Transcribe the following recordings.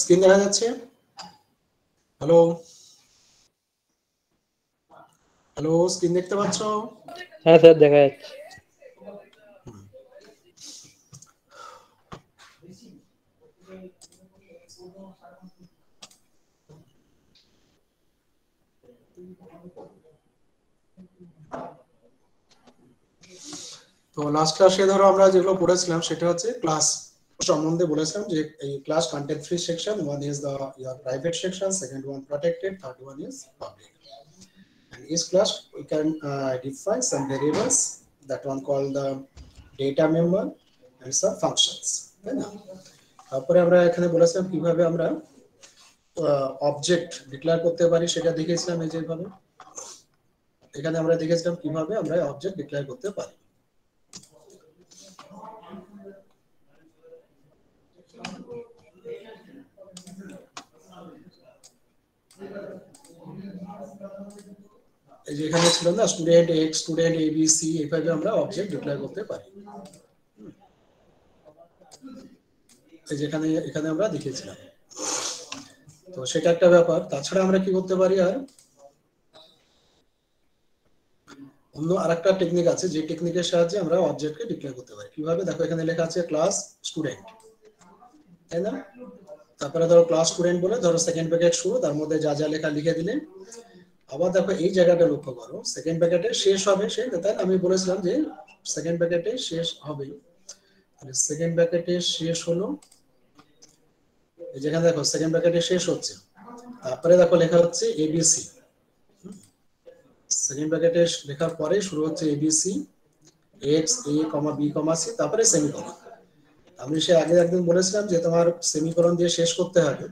Screen দেখা যাচ্ছে? Hello hello, screen দেখতে পাচ্ছ? হ্যাঁ স্যার, দেখা যাচ্ছে। তো লাস্ট ক্লাসে ধরো আমরা যেগুলো পড়েছিলাম সেটা হচ্ছে ক্লাস সম্বন্ধে বলেছিলাম যে এই class content free section, one is the your private section, second one protected, third one is public. And each class we can define some variables, that one called the data member and some functions, তাই না? তারপরে আমরা এখানে বলেছিলাম কিভাবে আমরা object declare করতে পারি, সেটা দেখেছিলাম এই যেভাবে। এখানে আমরা দেখেছিলাম কিভাবে আমরা অবজেক্ট ডিক্লেয়ার করতে পারি। এই যে এখানে ছিল না student x, student A B C, এইভাবে আমরা অবজেক্ট ডিক্লেয়ার করতে পারি। এই যে এখানে আমরা দেখেছিলাম। তো সেটা একটা ব্যাপার। তাছাড়া আমরা কি করতে পারি, আর অন্য আরেকটা টেকনিক আছে, যে টেকনিকের সাহায্যে আমরা অবজেক্টকে ডিক্লেয়ার করতে পারি। কিভাবে? দেখো এখানে লেখা আছে ক্লাস স্টুডেন্ট, তাই না? তারপরে ধরো ক্লাস স্টুডেন্ট বলে ধরো সেকেন্ড ব্র্যাকেট শুরু, তার মধ্যে যা যা লেখা লিখে দিলেন। আবার দেখো এই জায়গাটা লক্ষ্য করো, সেকেন্ড ব্র্যাকেটে শেষ হবে সেই, তাই আমি বলেছিলাম যে সেকেন্ড ব্র্যাকেটে শেষ হবে। তাহলে সেকেন্ড ব্র্যাকেটে শেষ হলো, যেখানে দেখো সেকেন্ড ব্র্যাকেটে শেষ হচ্ছে, তারপরে দেখো লেখা হচ্ছে এবিসি। সেকেন্ড ব্র্যাকেটে লেখার পরে শুরু হচ্ছে এবিসি, এক্স এ কমা বি কমা সি, তারপরে সেমিকোলন। আমি সে আগে একদিন বলেছিলাম যে তোমার সেমিকোলন দিয়ে শেষ করতে হবে,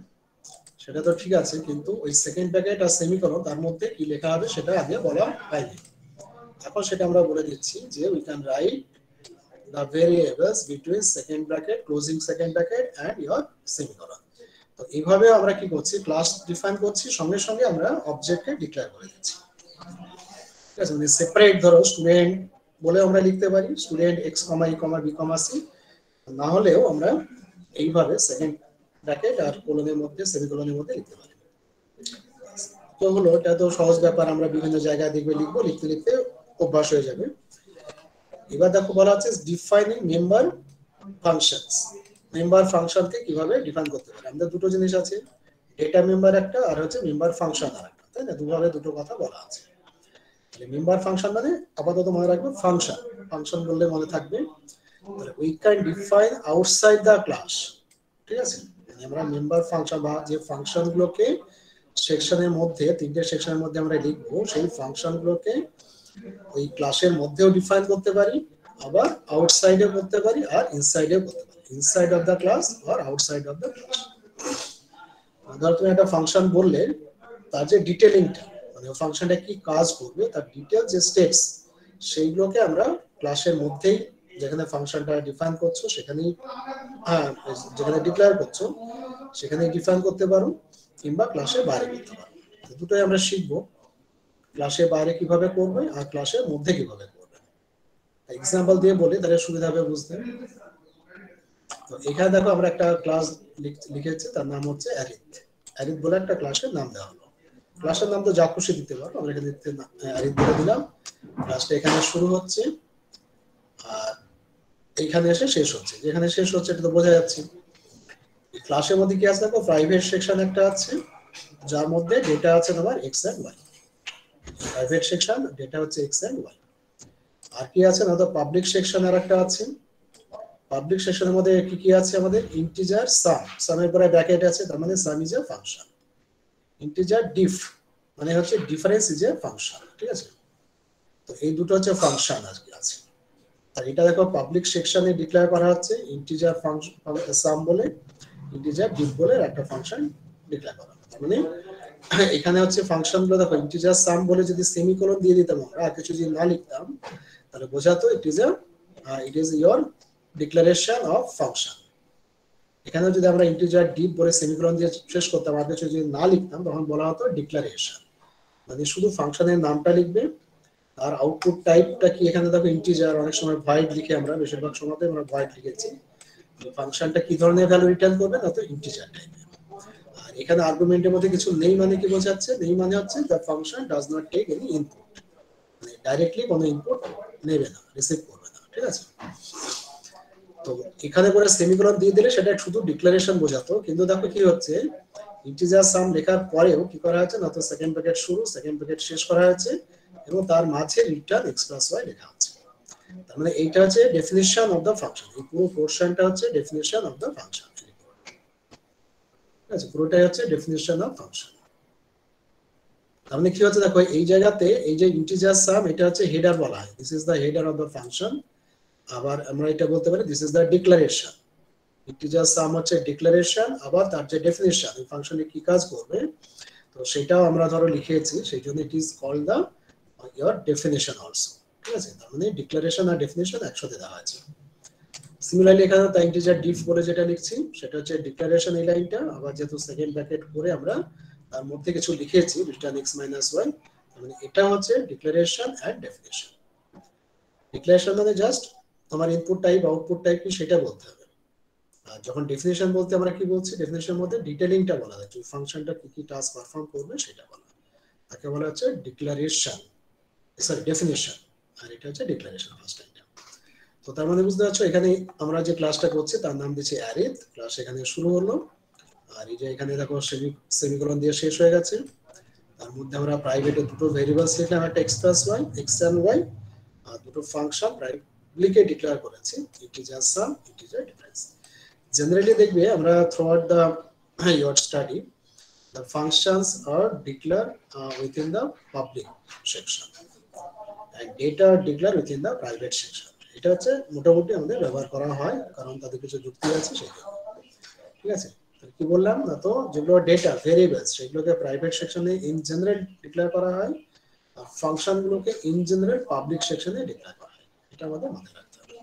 সেটা তো ঠিক আছে, কিন্তু ওই সেকেন্ড ব্র্যাকেট আর সেমিকোলন তার মধ্যে কি লেখা হবে সেটা আগে বলা হয়নি। এখন সেটা আমরা বলে দিচ্ছি যে we can write the variables between second bracket, closing second bracket and your semicolon. তো এইভাবে আমরা কি করছি, ক্লাস ডিফাইন করছি, সঙ্গে সঙ্গে আমরা অবজেক্টকে ডিক্লেয়ার করে দিচ্ছি। ঠিক আছে, মানে সেপারেট ধরো স্টুডেন্ট বলে আমরা লিখতে পারি স্টুডেন্ট এক্স কমা ই কমা বি কমা সি, না হলেও আমরা এইভাবে সেকেন্ড ব্র্যাকেট আর কোলনের মধ্যে সেমিকোলনের মধ্যে লিখতে পারি। তো হলো, এটা তো সহজ ব্যাপার, আমরা বিভিন্ন জায়গায় দেখবে লিখবো, লিখতে লিখতে অভ্যাস হয়ে যাবে। এবার দেখো বলা হচ্ছে ডিফাইনিং মেম্বার ফাংশনস। মেম্বার ফাংশনকে কিভাবে ডিফাইন করতে পারি? আমাদের দুটো জিনিস আছে, ডেটা মেম্বার একটা আর হচ্ছে মেম্বার ফাংশন আর একটা, তাই না? দুভাবে দুটো কথা বলা আছে। মেম্বার ফাংশন মানে আপাতত মনে রাখবে ফাংশন, ফাংশন বললে মনে থাকবে। তাহলে we can define outside the class. ঠিক আছে, আমরা মেম্বার ফাংশন বা যে ফাংশনগুলোকে সেকশনের মধ্যে, তিনটে সেকশনের মধ্যে আমরা লিখবো, সেই ফাংশনগুলোকে ওই ক্লাসের মধ্যেও ডিফাইন করতে পারি, আবার আউটসাইডে করতে পারি আর ইনসাইডে করতে পারি, ইনসাইড অফ দ্য ক্লাস আর আউটসাইড অফ দ্য ক্লাস। ধর তুমি একটা ফাংশন বললে, তার যে ডিটেলিংটা, মানে ফাংশনটা কি কাজ করবে তার ডিটেল যে স্টেপস, সেইগুলোকে আমরা ক্লাসের মধ্যেই, যেখানে ফাংশনটা ডিফাইন করছো সেখানেই, যেখানে ডিক্লেয়ার করছো সেখানেই ডিফাইন করতে পারো, কিংবা ক্লাসের বাইরে করতে পারো। দুটোই আমরা শিখবো, ক্লাসের বাইরে কিভাবে করবে আর ক্লাসের মধ্যে কিভাবে করবে। এক্সাম্পল দিয়ে বলি তাহলে সুবিধা হবে বুঝতে। তো এখানে দেখো আমরা একটা ক্লাস লিখেছি, তার নাম হচ্ছে অ্যারিথ। অ্যারিথ বলে একটা ক্লাসের নাম দেওয়া হলো। ক্লাসের নাম তো যা খুশি দিতে পারো, আমরা এখানে অ্যারিথ বলে দিলাম। ক্লাসটা এখানে শুরু হচ্ছে আর এইখানে এসে শেষ হচ্ছে, যেখানে শেষ হচ্ছে এটা তো বোঝা যাচ্ছে। ক্লাসের মধ্যে কি আছে দেখো, প্রাইভেট সেকশন একটা আছে যার মধ্যে ডেটা আছে তোমার X and Y. Private section data হচ্ছে এক্স এন্ড ওয়াই। আর কি আছে না, তো পাবলিক সেকশন আর একটা আছে। পাবলিক সেকশনের মধ্যে কি কি আছে আমাদের, ইন্টিজার সাম, সামের পরে ব্র্যাকেট আছে, তার মানে sum is a function. Integer diff মানে হচ্ছে ডিফারেন্স ইজ এ ফাংশন। ঠিক আছে, তো এই দুটো হচ্ছে ফাংশন আজকে আছে। আর এটা দেখো পাবলিক সেকশনে ডিক্লেয়ার করা হচ্ছে ইন্টিজার ফাংশন সাম বলে, ইন্টিজার ডিফ বলে একটা ফাংশন ডিক্লেয়ার করা। মানে এখানে হচ্ছে ফাংশনগুলো দেখো, ইন্টিজার সাম বলে যদি সেমিকোলন দিয়ে দিতাম আমরা, আর কিছু যদি না লিখতাম, তাহলে বোঝাতো it is your declaration of function. এখানে যদি আমরা ইন্টিজার ডিপ বলে সেমিকোলন দিয়ে শেষ করতাম, আর কিছু যদি না লিখতাম, তখন বলা হতো ডিক্লারেশন। মানে শুধু ফাংশনের নামটা লিখবে, আর আউটপুট টাইপটা কি, এখানে দেখো ইন্টিজার, অনেক সময় ভয়েড লিখে, আমরা বেশিরভাগ সময়তে আমরা ভয়েড লিখেছি, ফাংশনটা কি ধরনের ভ্যালু রিটার্ন করবে, না তো ইন্টিজার টাইপের। আর এখানে আর্গুমেন্টের মধ্যে কিছু নেই মানে কি বোঝাচ্ছে, নেই মানে হচ্ছে the function does not take any input, মানে ডাইরেক্টলি কোনো ইনপুট নেবে না, রিসিভ করবে না, ঠিক আছে। তো এখানে করে সেমিকোলন দিয়ে দিলে সেটা শুধু ডিক্লারেশন বোঝাতো, কিন্তু দেখো কি হচ্ছে ইন্টিজার সাম লেখার পরেও কি করা হয়েছে না তো সেকেন্ড ব্র্যাকেট শুরু সেকেন্ড ব্র্যাকেট শেষ করা হয়েছে এবং তার মাঝে রিটার্ন এক্স প্লাস ওয়াই লেখা আছে। তার মানে এইটা হচ্ছে ডেফিনিশন অফ দ্য ফাংশন, এই পুরো পোরশনটা হচ্ছে ডেফিনিশন অফ দ্য ফাংশন, ঠিক আছে, পুরোটাই হচ্ছে ডেফিনিশন অফ ফাংশন। তার মানে কি হচ্ছে দেখো এই জায়গাতে এই যে ইন্টিজার সাম এটা হচ্ছে হেডার বলা হয়, this is the header of the function. আবার আমরা এটা বলতে পারি this is the declaration, integer sum হচ্ছে ডিক্লারেশন, আবার তার যে ডেফিনিশন এই ফাংশনে কি কাজ করবে তো সেটাও আমরা ধরো লিখেছি, সেই জন্য it is called the your definition also, ঠিক আছে। তার মানে ডিক্লারেশন আর ডেফিনিশন একসাথে দেওয়া আছে। সিমিলারলি এখানে তাই ইন্টিজার ডিফ বলে যেটা লিখছি সেটা হচ্ছে ডিক্লারেশন এই লাইনটা, আবার যেহেতু সেকেন্ড ব্র্যাকেট করে আমরা তার মধ্যে কিছু লিখেছি রিটার্ন x মাইনাস ওয়াই, মানে এটা হচ্ছে ডিক্লারেশন এন্ড ডেফিনিশন। ডিক্লারেশন মানে জাস্ট তোমার ইনপুট টাইপ আউটপুট টাইপ কি সেটা বলতে হবে, আর যখন ডেফিনিশন বলতে আমরা কি বলছি ডেফিনিশনের মধ্যে ডিটেইলিংটা বলা হয়, যে ফাংশনটা কি কি টাস্ক পারফর্ম করবে সেটা বলা, তাকে বলা হচ্ছে ডিক্লারেশন, সরি ডেফিনিশন, আর এটা হচ্ছে ডিক্লারেশন ফার্স্ট টাইমটা। তো তার মানে বুঝতে পারছো এখানে আমরা যে ক্লাসটা করছি তার নাম দিচ্ছি অ্যারে, ক্লাস এখানে শুরু হলো, আর এই যে এখানে দেখো সেমিকোলন দিয়ে শেষ হয়ে গেছে। তার মধ্যে আমরা প্রাইভেটে দুটো ভেরিয়েবলস লিখলাম, একটা X plus Y X and Y, আর দুটো ফাংশন প্রাইভেটলিকে ডিক্লেয়ার করেছি integer sum integer difference. Generally দেখবে আমরা throughout the your study the functions are declared within the public section and data are declared within the private section। এটা হচ্ছে মোটামুটি আমাদের ব্যবহার করা হয় কারণ তাদের কিছু যুক্তি আছে সেই জন্য, ঠিক আছে। কি বললাম না তো যেগুলো ডেটা ভেরিয়েবলস সেগুলোকে প্রাইভেট সেকশনে ইন জেনারেল ডিক্লেয়ার করা হয়, আর ফাংশন গুলোকে ইন জেনারেল পাবলিক সেকশনে ডিক্লেয়ার করা হয়, এটা আমাদের মাথায় রাখতে হবে।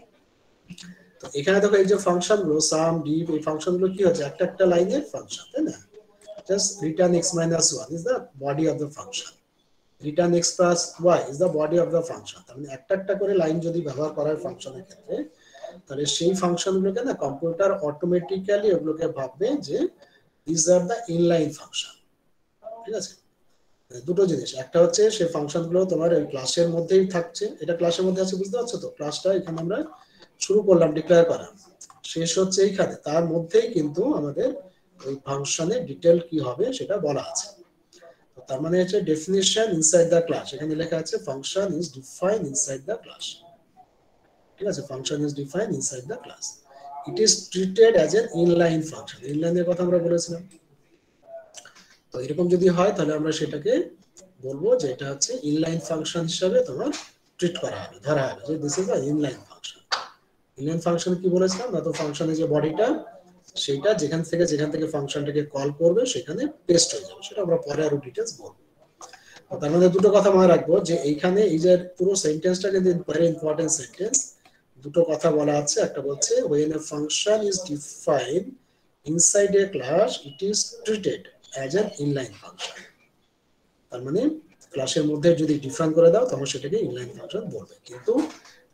তো এখানে দেখো এই যে ফাংশন গুলো সাম ডিফ এই ফাংশন গুলো কি হচ্ছে একটা একটা লাইনের ফাংশন, তাই না। Just return x minus 1 is the body of the function, return x plus y is the body of the function। তার মানে একটা একটা করে লাইন যদি ব্যবহার করা হয় ফাংশনের ক্ষেত্রে তাহলে সেই ফাংশনগুলোকে না কম্পিউটার অটোমেটিক্যালি ওগুলোকে ভাববে যে these are the inline function, ঠিক আছে। দুটো জিনিস, একটা হচ্ছে সেই ফাংশনগুলো তোমার ওই ক্লাসের মধ্যেই থাকছে, এটা ক্লাসের মধ্যে আছে বুঝতে পারছো তো, ক্লাসটা এখানে আমরা শুরু করলাম ডিক্লেয়ার করা, শেষ হচ্ছে এইখানে, তার মধ্যেই কিন্তু আমাদের ওই ফাংশনের ডিটেইল কি হবে সেটা বলা আছে। তো তার মানে হচ্ছে ডেফিনিশন ইনসাইড দ্য ক্লাস, এখানে লেখা আছে function is defined inside the class, ঠিক আছে। Function is defined inside the class, it is treated as an inline function, ইনলাইনের কথা আমরা বলেছিলাম। তো এরকম যদি হয় তাহলে আমরা সেটাকে বলবো যে এটা হচ্ছে ইনলাইন ফাংশন হিসেবে তোমার ট্রিট করা হবে, ধরা হবে যে this is a inline function. Inline function কি বলেছিলাম না তো ফাংশনের যে বডিটা সেটা যেখান থেকে ফাংশনটাকে কল করবে সেখানে পেস্ট হয়ে যাবে, সেটা আমরা পরে আরো ডিটেইলস বলবো। তার মধ্যে দুটো কথা মনে রাখবো যে এইখানে এই যে পুরো সেন্টেন্সটা কিন্তু ভেরি ইম্পর্টেন্ট সেন্টেন্স, দুটো কথা বলা আছে, একটা বলছে when a function is defined inside a class it is treated as an inline function। তার মানে ক্লাসের মধ্যে যদি ডিফাইন করে দাও তখন সেটাকে ইনলাইন ফাংশন বলবে, কিন্তু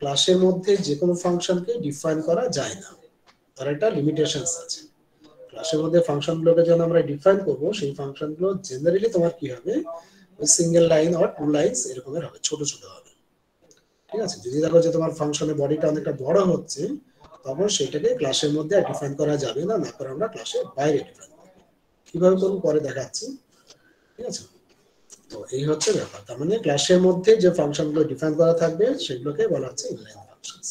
ক্লাসের মধ্যে যে কোনো ফাংশনকে ডিফাইন করা যায় না, তার একটা লিমিটেশনস আছে। ক্লাসের মধ্যে ফাংশনগুলোকে যখন আমরা ডিফাইন করব সেই ফাংশনগুলো জেনারেলি তোমার কি হবে ওই single line or two lines এরকমের হবে, ছোট ছোট হবে, ঠিক আছে। যদি দেখো যে তোমার ফাংশনের বডিটা অনেকটা বড় হচ্ছে তখন সেটাকে ক্লাসের মধ্যে ডিফাইন করা যাবে না, না করে আমরা ক্লাসের বাইরে ডিফাইন করব, কিভাবে করব পরে দেখাচ্ছি, ঠিক আছে। তো এই হচ্ছে ব্যাপার, তার মানে ক্লাসের মধ্যে যে ফাংশনগুলো ডিফাইন করা থাকবে সেগুলোকে বলা হচ্ছে ইনলাইন ফাংশনস।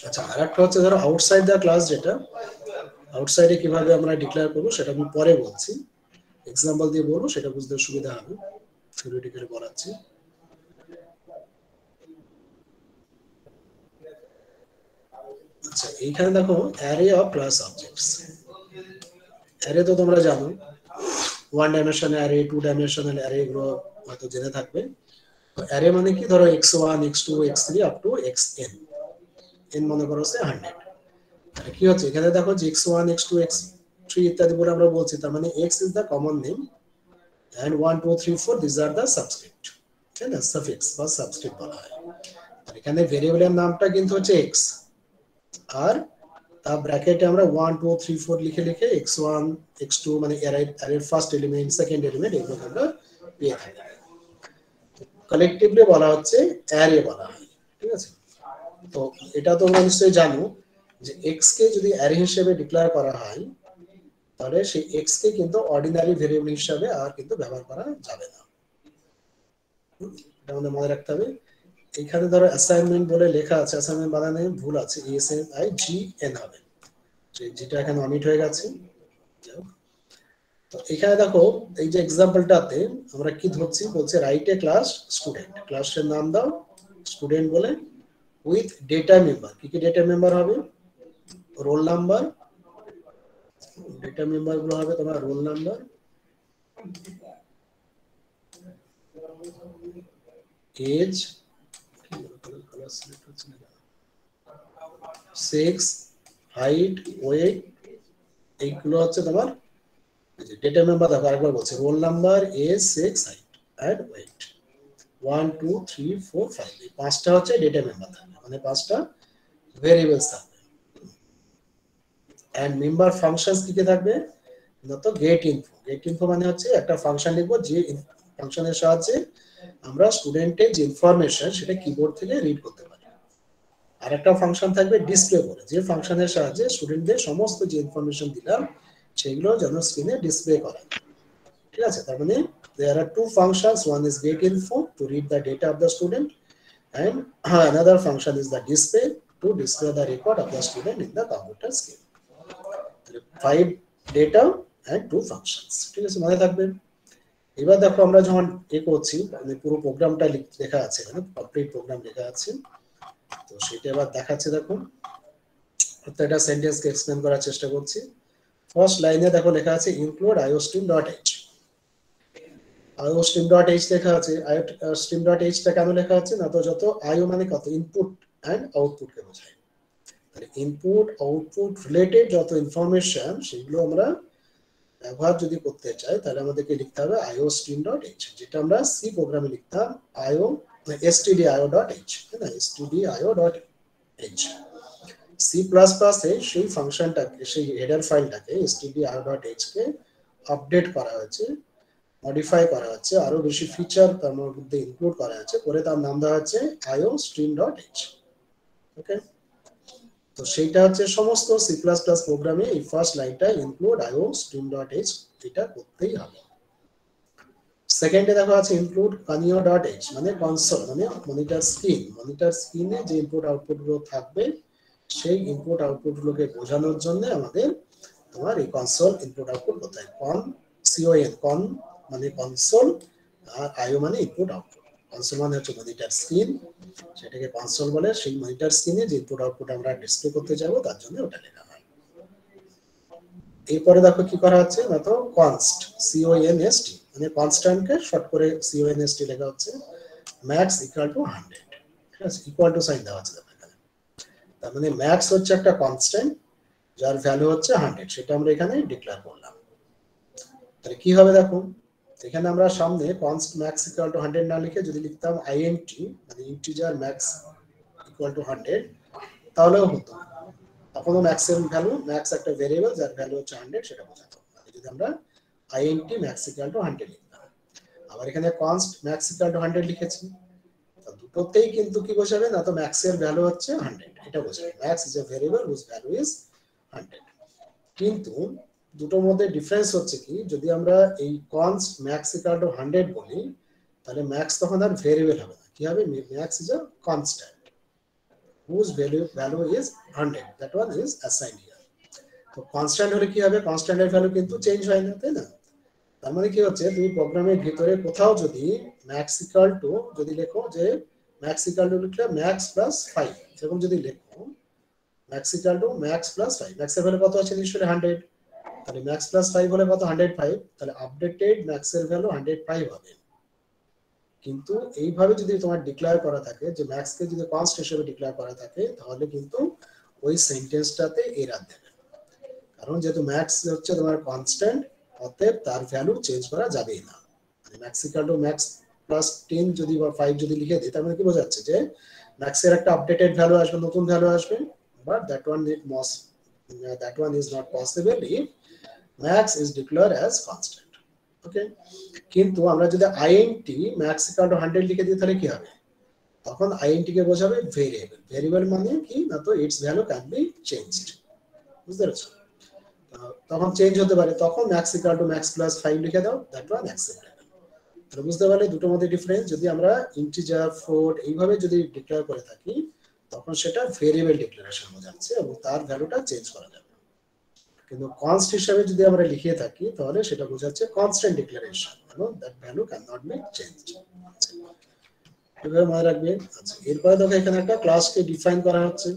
আচ্ছা, আরেকটা হচ্ছে ধরো আউটসাইড দ্য ক্লাস, যেটা আউটসাইডে কিভাবে আমরা ডিক্লেয়ার করব সেটা আমি পরে বলছি, এক্সাম্পল দিয়ে বলবো, সেটা বুঝতে সুবিধা হবে, থিওরিটিক্যালি বলাচ্ছি। আচ্ছা, এইখানে দেখো array of class objects. Array তো তোমরা জানো, one dimensional array, two dimensional array, এগুলো হয়তো জেনে থাকবে। অ্যারে মানে কি, ধরো x1 x2 x3 up to xn, n মনে করো সে 100। তাহলে কি হচ্ছে এখানে দেখো যে x1 x2 x3 ইত্যাদি বলে আমরা বলছি, তার মানে x is the common name and 1 2 3 4 these are the subscript, ঠিক আছে, সাফিক্স বা সাবস্ক্রিপ্ট বলা হয়। আর এখানে ভেরিয়েবলের নামটা কিন্তু হচ্ছে x, আর তার ব্র্যাকেটে আমরা 1 2 3 4 লিখে লিখে x1 x2 মানে অ্যারের ফার্স্ট এলিমেন্ট সেকেন্ড এলিমেন্ট এগুলো আমরা পেয়ে থাকি। কালেকটিভলি বলা হচ্ছে অ্যারে বলা হয়, ঠিক আছে। তো এটা তোমরা নিশ্চয়ই জানো যে x কে যদি অ্যারে হিসেবে ডিক্লেয়ার করা হয় তাহলে সেই x কে কিন্তু অর্ডিনারি ভেরিয়েবল হিসেবে আর কিন্তু ব্যবহার করা যাবে না। এটা আমাদের মনে রাখতে হবে। এখানে ধরো অ্যাসাইনমেন্ট বলে লেখা আছে, অ্যাসাইনমেন্ট বানানে ভুল আছে, ASMIGN হবে, যেটা এখানে অমিট হয়ে গেছে। তো এখানে দেখো এই যে এক্সাম্পলটাতে আমরা কি ধরছি, বলছে রাইট এ ক্লাস স্টুডেন্ট, ক্লাসের নাম দাও স্টুডেন্ট বলে, উইথ ডেটা মেম্বার, কি কি ডেটা মেম্বার হবে, রোল নাম্বার, ডেটা মেম্বার গুলো হবে তোমার roll number, age, sex, height, weight, এইগুলো হচ্ছে তোমার ডেটা মেম্বার। দেখো আরেকবার বলছি, roll number, age, sex, height and weight, 1 2 3 4 5, এই পাঁচটা হচ্ছে ডেটা মেম্বার থাকবে, মানে পাঁচটা ভেরিয়েবলস থাকবে। এন্ড মেম্বার ফাংশনস কি কি থাকবে, তো গেট ইনফো, গেট ইনফো মানে হচ্ছে একটা ফাংশন লিখবো যে ফাংশনের সাহায্যে আমরা স্টুডেন্টের যে ইনফরমেশন সেটা কিবোর্ড থেকে রিড করতে পারি। আর একটা ফাংশন থাকবে ডিসপ্লে বলে, যে ফাংশনের সাহায্যে স্টুডেন্টদের সমস্ত যে ইনফরমেশন দিলাম সেগুলো যেন স্ক্রিনে ডিসপ্লে করা, ঠিক আছে। তার মানে there are two functions, one is getInfo to read the data of the student and another function is the display to display the record of the student in the computer screen. 5 data and 2 functions, ঠিক আছে, মনে থাকবে। এবার দেখো আমরা যখন করছি মানে পুরো প্রোগ্রামটা লেখা আছে, মানে কমপ্লিট প্রোগ্রাম লেখা আছে, তো সেটা এবার দেখাচ্ছে। দেখো প্রত্যেকটা সেন্টেন্সকে এক্সপ্লেন করার চেষ্টা করছি। ফার্স্ট লাইনে দেখো লেখা আছে include iostream.h, iostream.h লেখা আছে। iostream.h টা কেন লেখা আছে না, তো যত io মানে কত ইনপুট এন্ড আউটপুট কে বোঝায়, তাহলে ইনপুট আউটপুট রিলেটেড যত ইনফরমেশন সেগুলো আমরা ব্যবহার যদি করতে চাই তাহলে আমাদেরকে লিখতে হবে iostream.h, যেটা আমরা সি প্রোগ্রামে লিখতাম io stdio.h, তাই না, stdio.h। সি প্লাস প্লাস এ সেই ফাংশনটাকে, সেই হেডার ফাইলটাকে stdio.h কে আপডেট করা হয়েছে, মডিফাই করা হচ্ছে, আরো বেশি ফিচার তার মধ্যে ইনক্লুড করা হয়েছে, করে তার নাম দেওয়া হচ্ছে iostream.h। ওকে, তো সেইটা হচ্ছে সমস্ত সি প্লাস প্লাস প্রোগ্রামে এই ফার্স্ট লাইনটা ইনক্লুড iostream.h এটা করতেই হবে। সেকেন্ডে দেখা আছে ইনক্লুড canio.h মানে কনসোল, মানে মনিটর স্ক্রিন, মনিটর স্ক্রিনে যে ইনপুট আউটপুট গুলো থাকবে সেই ইনপুট আউটপুট গুলোকে বোঝানোর জন্য আমাদের তোমার এই কনসোল ইনপুট আউটপুট করতে হয়। con মানে কনসোল, আর আইও মানে ইনপুট আউটপুট। কনসোল মানে হচ্ছে মনিটর স্ক্রিন, সেটাকে কনসোল বলে, সেই মনিটর স্ক্রিনে যে ইনপুট আউটপুট আমরা ডিসপ্লে করতে যাব তার জন্য ওটা লেখা হয়। এরপরে দেখো কি করা হচ্ছে না, তো const, const মানে কনস্ট্যান্টকে শর্ট করে const লেখা হচ্ছে, ম্যাক্স ইকুয়াল টু 100, ঠিক আছে, ইকুয়াল টু সাইন দেওয়া আছে এখানে। তার মানে ম্যাক্স হচ্ছে একটা কনস্ট্যান্ট যার ভ্যালু হচ্ছে 100, সেটা আমরা এখানে ডিক্লেয়ার করলাম। তাহলে কি হবে দেখো, এখানে আমরা সামনে const max equal to 100 না লিখে যদি লিখতাম int মানে ইন্টিজার max equal to 100 তাহলেও হতো, তখনও ম্যাক্স এর ভ্যালু, ম্যাক্স একটা ভেরিয়েবল যার ভ্যালু হচ্ছে 100 সেটা বোঝাতো, মানে যদি আমরা int max equal to 100 লিখতাম। আবার এখানে const max equal to 100 লিখেছি, তো দুটোতেই কিন্তু কি বোঝাবে না, তো ম্যাক্স এর ভ্যালু হচ্ছে 100 এটা বোঝাবে, max is a variable whose value is 100। কিন্তু দুটোর মধ্যে ডিফারেন্স হচ্ছে কি, যদি আমরা এই const max equal to 100 বলি তাহলে ম্যাক্স তখন আর ভেরিয়েবল হবে না, কি হবে, max is a constant whose value is 100, that one is assigned here। তো কনস্ট্যান্ট হলে কি হবে, কনস্ট্যান্টের ভ্যালু কিন্তু চেঞ্জ হয় না, তাই না। তার মানে কি হচ্ছে, তুমি প্রোগ্রামের ভিতরে কোথাও যদি ম্যাক্স ইকুয়াল টু যদি লেখো, যে ম্যাক্স ইকুয়াল টু লিখলে ম্যাক্স প্লাস 5, এরকম যদি লেখো max equal to max plus 5, max এর ভ্যালু কত আছে নিশ্চয়ই 100, তাহলে ম্যাক্স প্লাস 5 হলে কত 105, তাহলে আপডেটেড ম্যাক্স এর ভ্যালু 105 হবে। কিন্তু এইভাবে যদি তোমার ডিক্লেয়ার করা থাকে, যে ম্যাক্স কে যদি কনস্ট হিসেবে ডিক্লেয়ার করা থাকে, তাহলে কিন্তু ওই সেন্টেন্সটাতে এরর দেবে, কারণ যেহেতু ম্যাক্স হচ্ছে তোমার কনস্ট্যান্ট, অতএব তার ভ্যালু চেঞ্জ করা যাবেই না। মানে max equal to max plus 10 যদি বা 5 যদি লিখে দিই তার মানে কি বোঝাচ্ছে যে ম্যাক্সের একটা আপডেটেড ভ্যালু আসবে, নতুন ভ্যালু আসবে, but that one is not possible if max is declared as constant. ওকে, কিন্তু আমরা যদি int max equal to 100 লিখে দিই তাহলে কি হবে? তখন int কে বোঝাবে ভেরিয়েবল। ভেরিয়েবল মানে কি না, তো it's value can be changed. বুঝতে পেরেছো? তখন চেঞ্জ হতে পারে, তখন max equal to max plus 5 লিখে দাও, দ্যাট ওয়ান অ্যাকসেপ্টেবল। তাহলে বুঝতে পারলে দুটোর মধ্যে ডিফারেন্স। যদি আমরা ইন্টিজার, ফ্লোট এইভাবে যদি ডিক্লেয়ার করে থাকি তখন সেটা ভেরিয়েবল ডিক্লারেশন বোঝাচ্ছে এবং তার ভ্যালুটা চেঞ্জ করা যাবে। কিন্তু কনস্ট হিসেবে যদি আমরা লিখে থাকি তাহলে সেটা বোঝাচ্ছে কনস্ট্যান্ট ডিক্লারেশন এবং that value can not be changed. এভাবে মনে রাখবে। আচ্ছা, এরপরে দেখো এখানে একটা ক্লাসকে ডিফাইন করা হচ্ছে।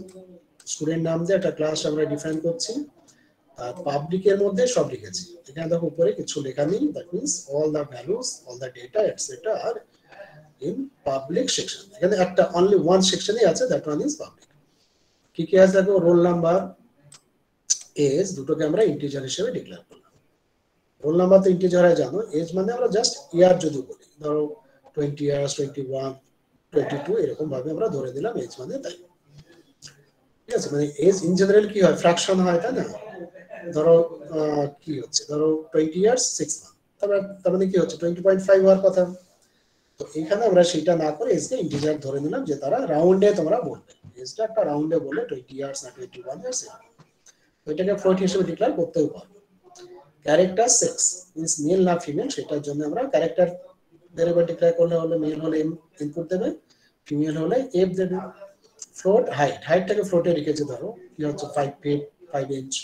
স্টুডেন্ট নাম দিয়ে একটা ক্লাস আমরা ডিফাইন করছি। আর পাবলিকের মধ্যে সব লিখেছি। এখানে দেখো উপরে কিছু লেখা নেই, that means all the values, all the data etcetera are in public section. এখানে একটা অনলি ওয়ান সেকশনই আছে, দ্যাট ওয়ান ইজ পাবলিক। কি কি আছে দেখো, রোল নাম্বার, এজ দুটোকে আমরা ইন্টিজার হিসেবে ডিক্লেয়ার করলাম। রোল নাম্বার তো ইন্টিজার হয় জানো, এজ মানে আমরা জাস্ট ইয়ার যদি বলি, ধরো 20 ইয়ার্স, 21, 22 এরকম ভাবে আমরা ধরে দিলাম এজ মানে তাই। ঠিক আছে, মানে এজ ইন জেনারেল কি হয়, ফ্র্যাকশন হয়, তাই না? ধরো কি হচ্ছে, ধরো 20 ইয়ার্স 6 মান্থ, তার মানে কি হচ্ছে 20.5 হওয়ার কথা। তো এখানে আমরা সেটা না করে এজকে ইন্টিজার ধরে নিলাম, যে তারা রাউন্ডে তোমরা বলবে, এজটা একটা রাউন্ডে বলে 20 ইয়ার্স না 21 ইয়ার্স, ওইটাকে ফ্লোট হিসেবে ডিক্লেয়ার করতেও পারবো। ক্যারেক্টার সেক্স মিন্স মেল না ফিমেল, সেটার জন্য আমরা ক্যারেক্টার ভেরিয়েবল ডিক্লেয়ার করলে হলে মেল হলে এম ইনপুট দেবে, ফিমেল হলে এফ দেবে। ফ্লোট হাইট, হাইটটাকে ফ্লোটে রেখেছে, ধরো কি হচ্ছে 5 ফিট 5 ইঞ্চ,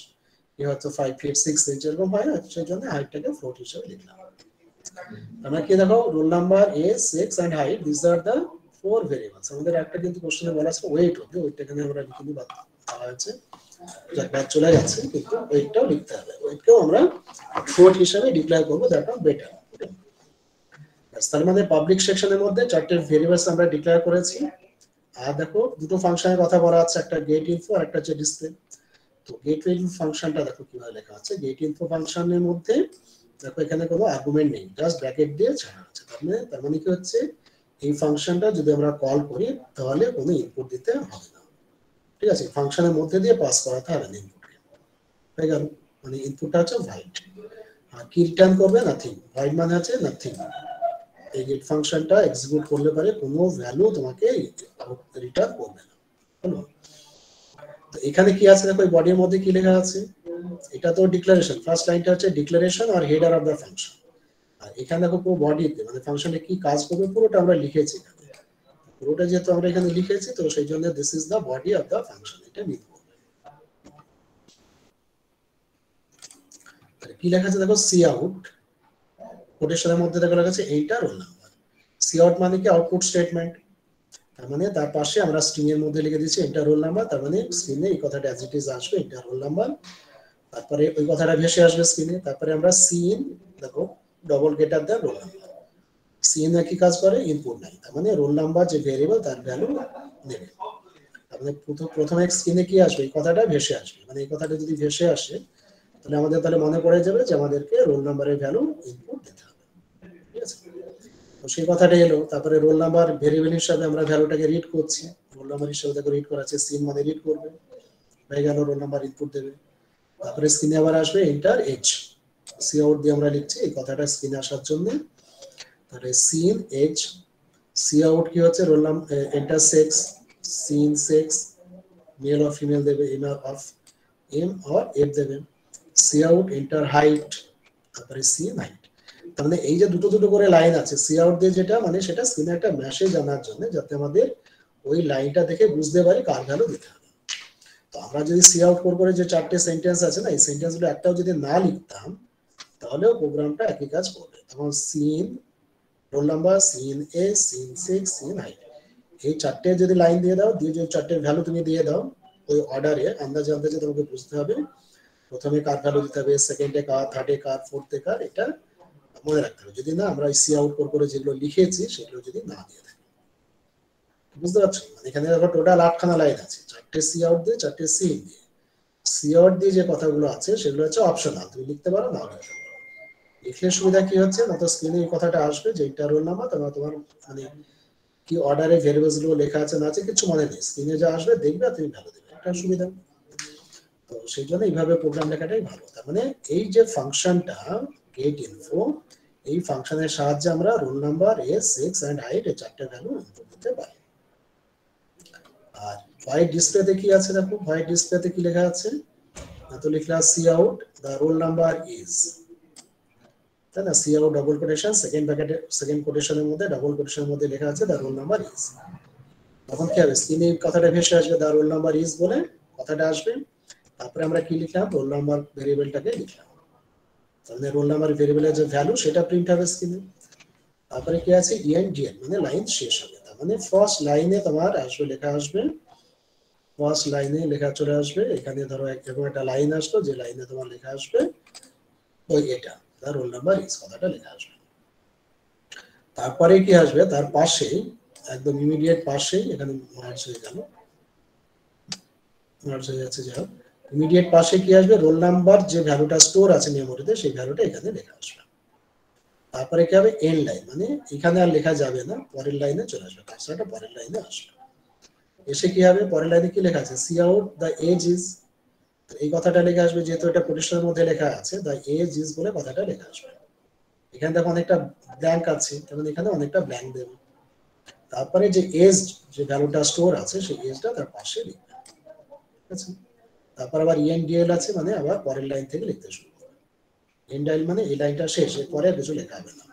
কি হচ্ছে 5 ফিট 6 ইঞ্চ, এরকম হয় না, সেই জন্য হাইটটাকে ফ্লোট হিসেবে লিখলাম। আমরা কি দেখো, roll number, age, sex and height, this are the 4 variables. আমাদের একটা কিন্তু কোশ্চেনে বলা আছে ওয়েট হবে, ওইটা এখানে আমরা লিখে দিই, বলা আছে যাক চলে গেছে, কিন্তু ওয়েটটাও লিখতে হবে, ওয়েটকেও আমরা ফ্লোট হিসেবে ডিক্লেয়ার করব, দ্যাট ওয়ান বেটার। তার মানে পাবলিক সেকশনের মধ্যে 4টে ভেরিয়েবলস আমরা ডিক্লেয়ার করেছি। আর দেখো দুটো ফাংশনের কথা বলা আছে, একটা গেট ইনফো আর একটা হচ্ছে ডিসপ্লে। তো গেট ইনফো ফাংশনটা দেখো কিভাবে লেখা আছে। গেট ইনফো ফাংশনের মধ্যে দেখো এখানে কোনো আর্গুমেন্ট নেই, জাস্ট ব্র্যাকেট দিয়ে ছাড়া আছে। তার মানে কি হচ্ছে, এই ফাংশনটা যদি আমরা কল করি তাহলে কোনো ইনপুট দিতে হবে না। ঠিক আছে, ফাংশনের মধ্যে দিয়ে পাস করাতে হবে না ইনপুটকে, হয়ে গেল। মানে ইনপুটটা হচ্ছে ভাইট, আর কি রিটার্ন করবে, নাথিং। ভাইট মানে হচ্ছে নাথিং। এই গেট ফাংশনটা এক্সিকিউট করলে পারে কোনো ভ্যালু তোমাকে রিটার্ন করবে না। হলো, তো এখানে কি আছে দেখো, এই বডির মধ্যে কি লেখা আছে, এটা তো ডিক্লারেশন। ফার্স্ট লাইনটা হচ্ছে ডিক্লারেশন আর হেডার অফ দ্য ফাংশন। আর এখানে দেখো পুরো বডিতে মানে ফাংশনে কি কাজ করবে পুরোটা আমরা লিখেছি এখানে। পুরোটা যেহেতু আমরা এখানে লিখেছি, তো সেই জন্য this is the body of the function, এটা লিখব। কি লেখা আছে দেখো, সি আউট, কোটেশনের মধ্যে দেখো লেখা আছে এইটা রোল নাম্বার। সি আউট মানে কি, আউটপুট স্টেটমেন্ট। তার মানে তার পাশে আমরা স্ট্রিং এর মধ্যে লিখে দিচ্ছি এন্টার রোল নাম্বার, তার মানে স্ক্রিনে এই কথাটা অ্যাজ ইট ইজ আসবে, এন্টার রোল নাম্বার। তারপরে ওই কথাটা ভেসে আসবে স্ক্রিনে। তারপরে আমরা সিন দেখো ডবল গেটার দেন রোল নাম্বার। সিন কি কাজ করে, ইনপুট নাই, তার মানে রোল নাম্বার যে ভেরিয়েবল তার ভ্যালু নেবে। তার মানে প্রথমে স্ক্রিনে কি আসবে, এই কথাটা ভেসে আসবে। মানে এই কথাটা যদি ভেসে আসে তাহলে আমাদের তাহলে মনে পড়ে যাবে যে আমাদেরকে রোল নাম্বারের ভ্যালু ইনপুট দিতে হবে। ঠিক আছে, তো সেই কথাটা এলো। তারপরে রোল নাম্বার ভেরিয়েবল হিসাবে আমরা ভ্যালুটাকে রিড করছি, রোল নাম্বার হিসেবে দেখো রিড করা আছে, সিন মানে রিড করবে, হয়ে গেল, রোল নাম্বার ইনপুট দেবে। তারপরে স্ক্রিনে আবার আসবে এন্টার এজ, সি আউট দিয়ে আমরা লিখছি এই কথাটা স্ক্রিনে আসার জন্য। তাহলে সিন এজ, সি আউট কি হচ্ছে, roll number enter sex, cin sex, male or female দেবে, M of M or F দেবে। সি আউট এন্টার হাইট, তারপরে সিন হাইট। তার মানে এই যে দুটো দুটো করে লাইন আছে সি আউট দিয়ে, যেটা মানে সেটা স্ক্রিনে একটা মেসেজ আনার জন্য, যাতে আমাদের ওই লাইনটা দেখে বুঝতে পারি কার ভ্যালু দিতে হবে। তো আমরা যদি সি আউট করে যে 4টে সেন্টেন্স আছে না, এই সেন্টেন্সগুলো একটাও যদি না লিখতাম তাহলেও প্রোগ্রামটা একই কাজ করবে। তখন সিন রোল নাম্বার, সিন এ, সিন সেক্স, সিন হাইট, এই 4টে যদি লাইন দিয়ে দাও, দিয়ে যে 4টের ভ্যালু তুমি দিয়ে দাও ওই অর্ডারে, আন্দাজে আন্দাজে তোমাকে বুঝতে হবে প্রথমে কার ভ্যালু দিতে হবে, সেকেন্ডে কার, থার্ডে কার, ফোর্থে কার, এটা মনে রাখতে হবে। যদি না আমরা সি আউট করে যেগুলো লিখেছি সেগুলো যদি না দিয়ে থাকি, বুঝতে পারছো? মানে এখানে দেখো টোটাল 8খানা লাইন আছে, 4টে সি আউট দিয়ে, 4টে সিন দিয়ে। সি আউট দিয়ে যে কথাগুলো আছে সেগুলো হচ্ছে অপশনাল, তুমি লিখতে পারো না লিখতে পারো। লিখলে সুবিধা কি হচ্ছে না, তো স্ক্রিনে এই কথাটা আসবে যে এটা রোল নাম্বার, তোমার মানে কি অর্ডারে ভেরিয়েবলস গুলো লেখা আছে না আছে কিছু মনে নেই, স্ক্রিনে যা আসবে দেখবে আর তুমি ভ্যালু দেবে, এটা সুবিধা। তো সেই জন্য এইভাবে প্রোগ্রাম লেখাটাই ভালো। তার মানে এই যে ফাংশনটা গেট ইনফো, এই ফাংশনের সাহায্যে আমরা roll number, age, sex and height এই চারটে ভ্যালু ইনপুট করতে পারি। আর হোয়াইট ডিসপ্লেতে কি আছে দেখো, হোয়াইট ডিসপ্লেতে কি লেখা আছে, তো লিখলাম cout the roll number is, তাই না, cout double quotation, second ব্র্যাকেটে সেকেন্ড কোটেশনের মধ্যে ডাবল কোটেশনের মধ্যে লেখা আছে দ্য রোল নাম্বার ইজ। তখন কি হবে, স্ক্রিনে কথাটা ভেসে আসবে দ্য রোল নাম্বার ইজ বলে কথাটা আসবে, তারপরে আমরা কি লিখলাম, রোল নাম্বার ভেরিয়েবলটাকে লিখলাম, তাহলে রোল নাম্বার ভেরিয়েবলের যে ভ্যালু সেটা প্রিন্ট হবে স্ক্রিনে। তারপরে কি আছে ইএনডিএল, মানে লাইন শেষ হবে, তার মানে ফার্স্ট লাইনে তোমার আসবে, লেখা আসবে, ফার্স্ট লাইনে লেখা চলে আসবে, এখানে ধরো এরকম একটা লাইন আসলো, যে লাইনে তোমার লেখা আসবে ওই এটা তার রোল নাম্বার ইজ কথাটা লেখা আসবে। তারপরে কি আসবে, তার পাশেই একদম ইমিডিয়েট পাশেই, এখানে মার্জ হয়ে গেল, মার্জ হয়ে যাচ্ছে, যা ইমিডিয়েট পাশে কি আসবে, রোল নাম্বার যে ভ্যালুটা স্টোর আছে মেমোরিতে সেই ভ্যালুটা এখানে লেখা আসবে। তারপরে কি হবে, এন্ড লাইন, মানে এখানে আর লেখা যাবে না, পরের লাইনে চলে আসবে, কার্সরটা পরের লাইনে আসবে, এসে কি হবে, পরের লাইনে কি লেখা আছে, cout the age is, এই কথাটা লেখা আসবে, যেহেতু এটা কোটেশনের মধ্যে লেখা আছে দ্য এজ ইজ বলে কথাটা লেখা আসবে। এখানে দেখো অনেকটা ব্ল্যাঙ্ক আছে, তখন এখানে অনেকটা ব্ল্যাঙ্ক দেবে। তারপরে যে এজ যে ভ্যালুটা স্টোর আছে সেই এজটা তার পাশে লিখবে, ঠিক আছে। তারপর আবার ইএনডিএল আছে, মানে আবার পরের লাইন থেকে লিখতে শুরু করবে, এন্ডাইল মানে এই লাইনটা শেষ, এরপরে কিছু লেখা হবে না।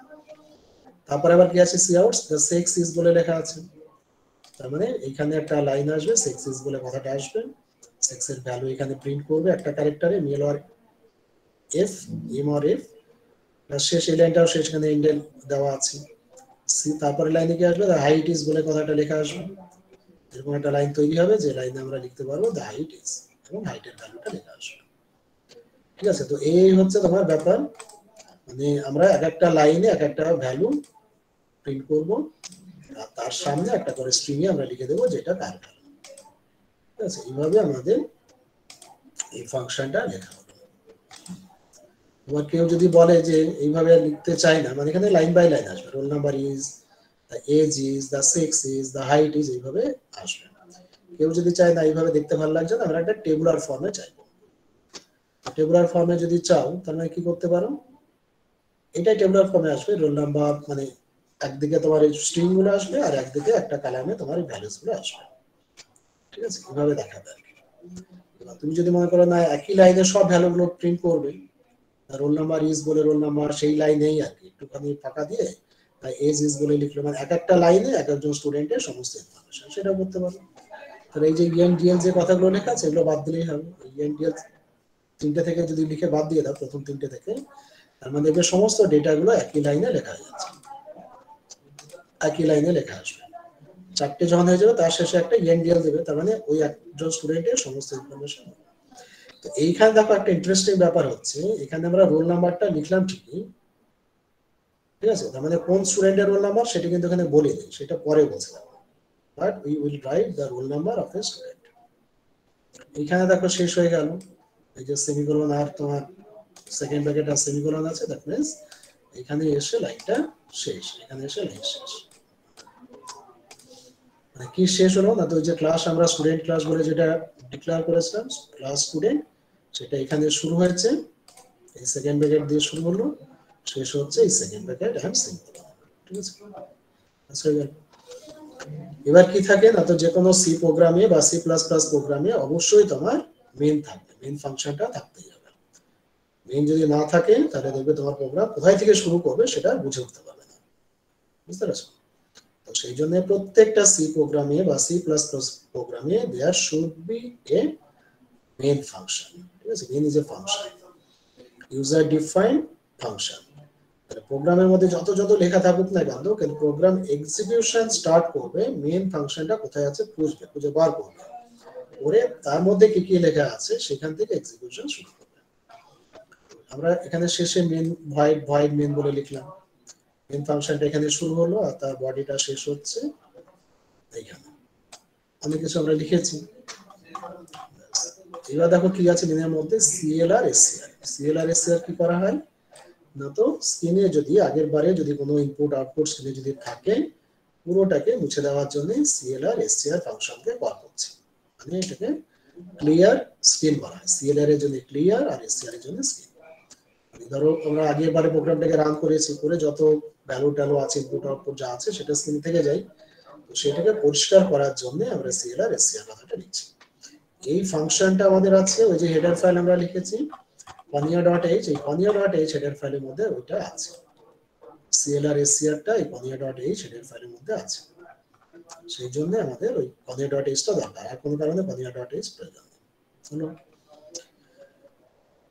তারপর আবার কি আছে, cout the sex is বলে লেখা আছে, তার মানে এখানে একটা লাইন আসবে, সেক্স ইজ বলে কথাটা আসবে, সেক্স এর ভ্যালু এখানে প্রিন্ট করবে একটা ক্যারেক্টারে, male or F, M or F, শেষ এই লাইনটাও শেষ, এখানে এন্ডেল দেওয়া আছে। তারপরে লাইনে কি আসবে, দ্য হাইট ইজ বলে কথাটা লেখা আসবে, এরকম একটা লাইন তৈরি হবে, যে লাইনে আমরা লিখতে পারবো দ্য হাইট ইজ, এবং হাইটের ভ্যালুটা লেখা আসবে, ঠিক আছে। তো এই হচ্ছে তোমার ব্যাপার, মানে আমরা এক একটা লাইনে এক একটা ভ্যালু প্রিন্ট করব, আর তার সামনে একটা করে স্ট্রিং আমরা লিখে দেবো যেটা তার ভ্যালু, ঠিক আছে। এইভাবে আমাদের এই ফাংশনটা লেখা হবে। এবার কেউ যদি বলে যে এইভাবে লিখতে চাই না, মানে এখানে লাইন বাই লাইন আসবে, roll number is, the age is, the sex is, the height is, এইভাবে আসবে। কেউ যদি চায় না এইভাবে দেখতে ভালো লাগছে না, আমরা একটা টেবুলার ফর্মে চাইবো, টেবুলার ফর্মে যদি চাও তাহলে কি করতে পারো, এটাই টেবুলার ফর্মে আসবে, রোল নাম্বার মানে একদিকে তোমার এই স্ট্রিং গুলো আসবে, আর একদিকে একটা কলামে তোমার ভ্যালুস গুলো আসবে, ঠিক আছে। এইভাবে দেখাবে। তুমি যদি মনে করো না একই লাইনে সব ভ্যালু গুলো প্রিন্ট করবে, রোল নাম্বার ইজ বলে রোল নাম্বার সেই লাইনেই আর কি একটুখানি ফাঁকা দিয়ে এজ ইজ বলে লিখলো, মানে এক একটা লাইনে এক একজন স্টুডেন্টের সমস্ত ইনফরমেশন, সেটা করতে পারো। তাহলে এই যে ইএনডিএল যে কথাগুলো লেখা আছে এগুলো বাদ দিলেই হবে, ইএনডিএল তিনটে থেকে যদি লিখে বাদ দিয়ে দাও প্রথম তিনটে থেকে, তার মানে দেখবে সমস্ত ডেটা গুলো একই লাইনে লেখা যাচ্ছে, একই লাইনে লেখা আসবে। চারটে যখন হয়ে যাবে তার শেষে একটা ইএনডিএল দেবে, তার মানে ওই একজন স্টুডেন্টের সমস্ত ইনফরমেশন। তো এইখানে দেখো একটা ইন্টারেস্টিং ব্যাপার হচ্ছে, এখানে আমরা রোল নাম্বারটা লিখলাম ঠিকই, ঠিক আছে, তার মানে কোন স্টুডেন্টের রোল নাম্বার সেটা কিন্তু এখানে বলে নেই, সেটা পরে বলছে, but we will write the roll number of a student. এইখানে দেখো শেষ হয়ে গেল, এই যে সেমিকোলন আর তোমার সেকেন্ড ব্র্যাকেট আর সেমিকোলন আছে, দ্যাট মিন্স এখানে এসে লাইনটা শেষ, এখানে এসে লাইন শেষ। মানে কি শেষ হলো না, তো ওই যে ক্লাস আমরা স্টুডেন্ট ক্লাস বলে যেটা ডিক্লেয়ার করেছিলাম ক্লাস স্টুডেন্ট, সেটা এখানে শুরু হয়েছে, এই সেকেন্ড ব্র্যাকেট দিয়ে শুরু হলো, শেষ হচ্ছে এই সেকেন্ড ব্র্যাকেট এন্ড সেমিকোলন, ঠিক আছে। এবার কি থাকে না, তো যে কোনো সি প্রোগ্রামে বা সি প্লাস প্লাস প্রোগ্রামে অবশ্যই তোমার মেইন থাকবে, মেইন ফাংশনটা থাকতেই হবে। মেইন যদি না থাকে তাহলে দেখবে তোমার প্রোগ্রাম কোথায় থেকে শুরু করবে সেটা বুঝে উঠতে পারবে না, বুঝতে পারছো। তো সেই জন্য প্রত্যেকটা সি প্রোগ্রামে বা সি প্লাস প্লাস প্রোগ্রামে there should be a main function, ঠিক আছে। Main is a function, user defined function. প্রোগ্রামের মধ্যে যত যত লেখা থাকুক না কেন, কিন্তু প্রোগ্রাম এক্সিকিউশন স্টার্ট করবে মেইন ফাংশনটা কোথায় আছে খুঁজবে, খুঁজে বার করবে, করে তার মধ্যে কি কি লেখা আছে সেখান থেকে এক্সিকিউশন শুরু করবে। আমরা এখানে শেষে মেইন ভয়েড ভয়েড মেইন বলে লিখলাম, মেইন ফাংশনটা এখানে শুরু হলো আর তার বডিটা শেষ হচ্ছে এইখানে, অনেক কিছু আমরা লিখেছি। এবার দেখো কি আছে মেইনের মধ্যে, সিএল আর এসসিআর। সিএল আর এসসিআর কি করা হয়, না তো স্ক্রিনে যদি আগের বারে যদি কোনো ইনপুট আউটপুট স্ক্রিনে যদি থাকে পুরোটাকে মুছে দেওয়ার জন্য সিএলআর এসসিআর ফাংশনকে কল করছি, মানে এটাকে ক্লিয়ার স্ক্রিন বলা হয়। সিএলআর এর জন্য ক্লিয়ার আর এসসিআর এর জন্য স্ক্রিন। ধরো আমরা আগের বারে প্রোগ্রামটাকে রান করেছি, করে যত ভ্যালু ট্যালু আছে ইনপুট আউটপুট যা আছে সেটা স্ক্রিন থেকে যায়, তো সেটাকে পরিষ্কার করার জন্য আমরা সিএলআর এসসিআর কথাটা লিখছি। এই ফাংশনটা আমাদের আছে ওই যে হেডার ফাইল আমরা লিখেছি pania.h, এই pania.h হেডার ফাইলের মধ্যে ওইটা আছে, সিএলআর এসসিআরটা এই pania.h হেডার ফাইলের মধ্যে আছে, সেই জন্য আমাদের ওই pania.h টা দরকার, আর কোনো কারণে pania.h প্রয়োজন নেই।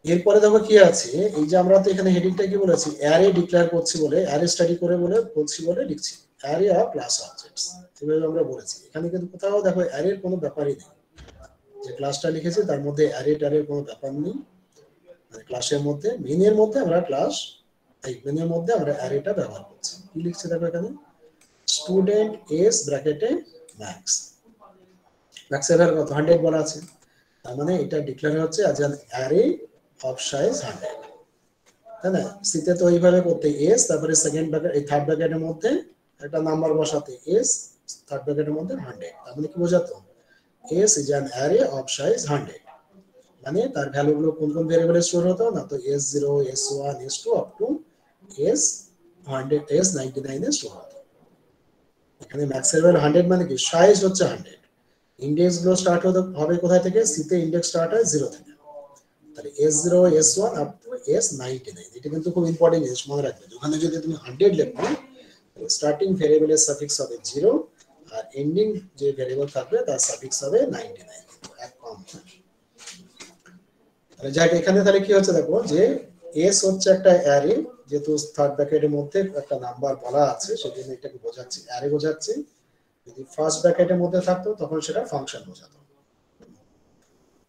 এরপরে দেখো কি আছে, এই যে আমরা তো এখানে হেডিংটা কি বলেছি, অ্যারে ডিক্লেয়ার করছি বলে, অ্যারে স্টাডি করে বলে বলছি বলে লিখছি অ্যারে অফ ক্লাস অবজেক্টস, এভাবে আমরা বলেছি। এখানে কিন্তু কোথাও দেখো অ্যারের কোনো ব্যাপারই নেই, যে ক্লাসটা লিখেছি তার মধ্যে অ্যারে ট্যারের কোনো ব্যাপার নেই, মানে ক্লাসের মধ্যে মেনের মধ্যে আমরা ক্লাস, এই মেনের মধ্যে আমরা অ্যারেটা ব্যবহার করছি। কি লিখছি দেখো এখানে, স্টুডেন্ট এস ব্র্যাকেটে ম্যাক্স, ম্যাক্সের ভ্যালু কত 100 বলা আছে, তার মানে এটা ডিক্লেয়ার হচ্ছে as an array of size 100, তাই না? সিতে তো এইভাবে করতে এস, তারপরে সেকেন্ড ব্র্যাকেট এই থার্ড ব্র্যাকেটের মধ্যে একটা নাম্বার বসাতে এস, থার্ড ব্র্যাকেটের মধ্যে 100, তার মানে কি বোঝাতো, S is an array of size 100, মানে তার ভ্যালুগুলো কোন কোন ভেরিয়েবলে স্টোর হতো না, তো s0 s1 s2 up to s100 s99 A store হতো। এখানে ম্যাক্সের ভ্যালু 100 মানে কি, সাইজ হচ্ছে 100, ইনডেক্স গুলো স্টার্ট হবে কোথায় থেকে, সি তে ইনডেক্স স্টার্ট হয় 0 থেকে, তাহলে s0 s1 up to s99, এটা কিন্তু খুব ইম্পর্টেন্ট জিনিস মনে রাখবে, ওখানে যদি তুমি 100 লেখো স্টার্টিং ভেরিয়েবলের সাফিক্স হবে 0 আর এন্ডিং যে ভেরিয়েবল থাকবে তার সাফিক্স হবে 99, এক কম। যাক এখানে তাহলে কি হচ্ছে দেখো, যে এস হচ্ছে একটা অ্যারে, যেহেতু থার্ড ব্র্যাকেটের মধ্যে একটা নাম্বার বলা আছে সেজন্য এটাকে বোঝাচ্ছি অ্যারে বোঝাচ্ছি, যদি ফার্স্ট ব্র্যাকেটের মধ্যে থাকতো তখন সেটা ফাংশন বোঝাতো।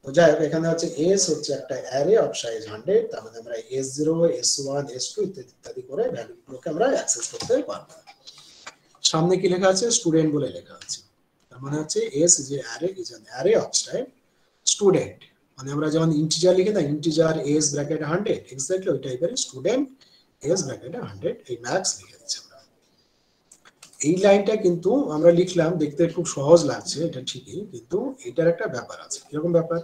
তো যাই হোক এখানে হচ্ছে এস হচ্ছে একটা অ্যারে অফ সাইজ 100, তার মানে আমরা s0 s1 s2 ইত্যাদি ইত্যাদি করে ভ্যালুগুলোকে আমরা অ্যাক্সেস করতে পারবো। সামনে কি লেখা আছে, স্টুডেন্ট বলে লেখা আছে, তার মানে হচ্ছে S is array is an array of type student, মানে আমরা যেমন ইন্টিজার লিখি না, ইন্টিজার এস ব্র্যাকেট 100, এক্স্যাক্টলি ওই টাইপের স্টুডেন্ট এস ব্র্যাকেট 100, এই ম্যাক্স লিখে দিচ্ছি আমরা। এই লাইনটা কিন্তু আমরা লিখলাম, দেখতে খুব সহজ লাগছে এটা ঠিকই, কিন্তু এটার একটা ব্যাপার আছে। এরকম ব্যাপার,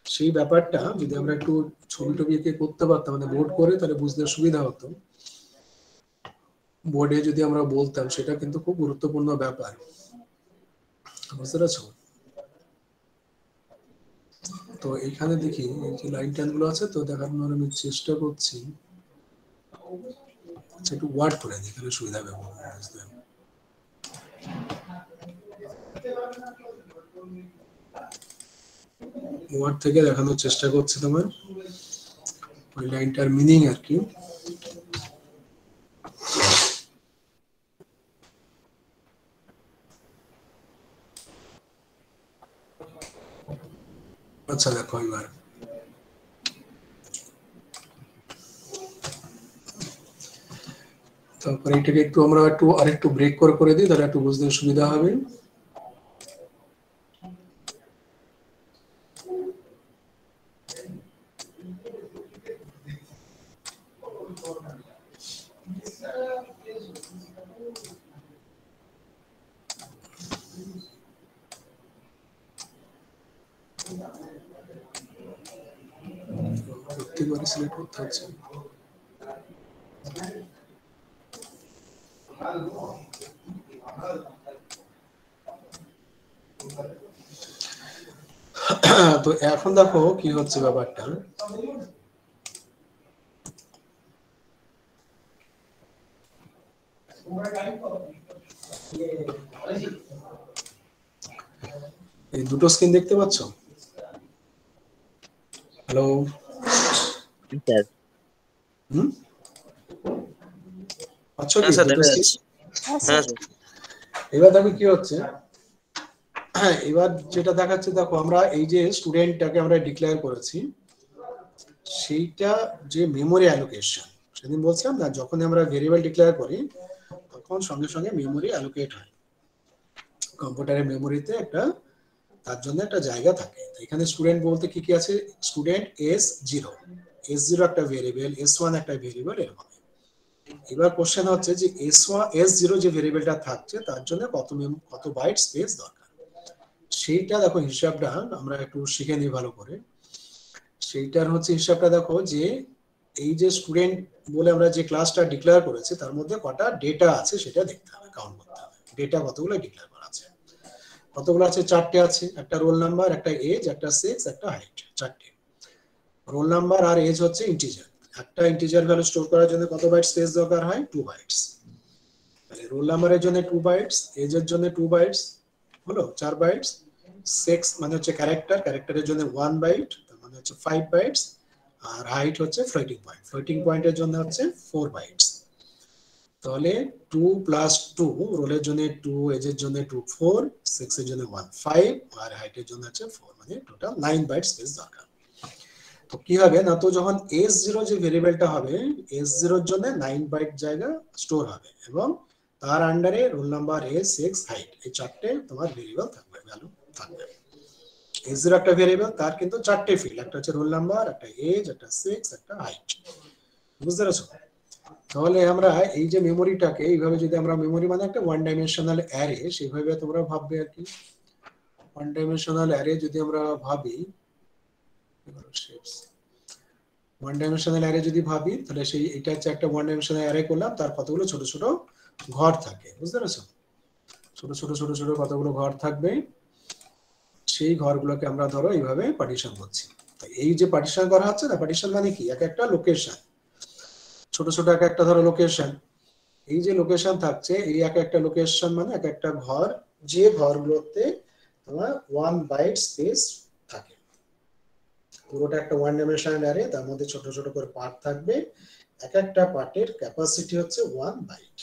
সেই ব্যাপারটা যদি আমরা একটু ছবি টবি এঁকে করতে পারতাম, মানে বোর্ড করে, তাহলে বুঝতে সুবিধা হতো। বোর্ডে যদি আমরা বলতাম, সেটা কিন্তু খুব গুরুত্বপূর্ণ ব্যাপার, বুঝতে পারছো? তো এইখানে দেখি এই যে লাইন টাইন গুলো আছে, তো দেখানোর আমি চেষ্টা করছি, আচ্ছা একটু ওয়ার্ড করে দিই তাহলে সুবিধা হবে বুঝতে। ওয়ার্ড থেকে দেখানোর চেষ্টা করছি তোমার ওই লাইনটার মিনিং আর কি। আচ্ছা দেখো এবার তারপরে এটাকে একটু আমরা একটু আরেকটু ব্রেক করে দিই, তাহলে একটু বুঝতে সুবিধা হবে। প্রত্যেকবারে সিলেক্ট করতে হচ্ছে। তো এখন দেখো কি হচ্ছে ব্যাপারটা, এই দুটো স্ক্রিন দেখতে পাচ্ছ? হ্যালো স্যার, আচ্ছা কি দুটো স্ক্রিন? হ্যাঁ এবার দেখো কি হচ্ছে, এবার যেটা দেখাচ্ছে দেখো, আমরা এই যে স্টুডেন্টটাকে আমরা ডিক্লেয়ার করেছি, সেইটা যে মেমোরি অ্যালোকেশন, সেদিন বলছিলাম না, যখন আমরা ভেরিয়েবল ডিক্লেয়ার করি তখন সঙ্গে সঙ্গে মেমোরি অ্যালোকেট হয়, কম্পিউটারের মেমোরিতে একটা তার জন্য একটা জায়গা থাকে। এখানে স্টুডেন্ট বলতে কি কি আছে, স্টুডেন্ট S0, s0 একটা ভেরিয়েবল, s1 একটা ভেরিয়েবল এরকম। এবার কোশ্চেন হচ্ছে যে s0 যে ভেরিয়েবলটা থাকছে তার জন্য কত বাইট স্পেস দরকার, সেইটা দেখো হিসাবটা আমরা একটু শিখে নিই ভালো করে। সেইটার হচ্ছে হিসাবটা দেখো যে এই যে স্টুডেন্ট বলে আমরা যে ক্লাসটা ডিক্লেয়ার করেছি তার মধ্যে কটা ডেটা আছে সেটা দেখতে হবে, কাউন্ট করতে হবে ডেটা কতগুলো ডিক্লেয়ার করা আছে। কতগুলো আছে? 4টে আছে, একটা রোল নাম্বার, একটা এজ, একটা সেক্স, একটা হাইট, 4টে। রোল নাম্বার আর এজ হচ্ছে ইন্টিজার, একটা ইন্টিজার ভ্যালু স্টোর করার জন্য কত বাইট স্পেস দরকার হয়? 2 বাইটস। তাহলে রোল নাম্বারের জন্য 2 বাইটস, এজের জন্য 2 বাইটস, হলো 4 বাইটস। সেক্স মানে হচ্ছে ক্যারেক্টার, ক্যারেক্টারের জন্য 1 বাইট, তার মানে হচ্ছে 5 বাইটস। আর হাইট হচ্ছে ফ্লোটিং পয়েন্ট, ফ্লোটিং পয়েন্টের জন্য হচ্ছে 4 বাইটস। তাহলে 2 + 2, রোলের জন্য 2, এজের জন্য 2, 4, সেক্সের জন্য 1, 5, আর হাইটের জন্য হচ্ছে 4, মানে টোটাল 9 বাইট স্পেস দরকার। তো কি হবে না, তো যখন s0 যে ভেরিয়েবলটা হবে, s0 এর জন্য 9 বাইট জায়গা স্টোর হবে এবং তার আন্ডারে roll number, age, sex, height, এই 4টে তোমার ভেরিয়েবল থাকবে, ভ্যালু থাকবে। s0 একটা ভেরিয়েবল, তার কিন্তু 4টে ফিল্ড, একটা হচ্ছে রোল নাম্বার, একটা এজ, একটা সেক্স, একটা হাইট। বুঝতে পেরেছো? তাহলে আমরা এই যে মেমোরিটাকে এইভাবে যদি আমরা, মেমোরি মানে একটা ওয়ান ডাইমেনশনাল অ্যারে, সেইভাবে তোমরা ভাববে আর কি। ওয়ান ডাইমেনশনাল অ্যারে যদি আমরা ভাবি, ওয়ান ডাইমেনশনাল অ্যারে যদি ভাবি, তাহলে সেই এটা হচ্ছে একটা ওয়ান ডাইমেনশনাল অ্যারে করলাম, তার কতগুলো ছোট ছোট ঘর থাকে, বুঝতে পেরেছো? ছোট ছোট ছোট ছোট কতগুলো ঘর থাকবে, সেই ঘরগুলোকে আমরা ধরো এইভাবে পার্টিশন করছি। তো এই যে পার্টিশন করা হচ্ছে না, পার্টিশন মানে কি, এক একটা লোকেশন, ছোট ছোট এক একটা ধরো লোকেশন। এই যে লোকেশন থাকছে, এই এক একটা লোকেশন মানে এক একটা ঘর, যে ঘরগুলোতে তোমার 1 বাইট স্পেস থাকে। পুরোটা একটা ওয়ান ডাইমেনশনাল অ্যারে, তার মধ্যে ছোট ছোট করে পার্ট থাকবে, এক একটা পার্টের ক্যাপাসিটি হচ্ছে 1 বাইট।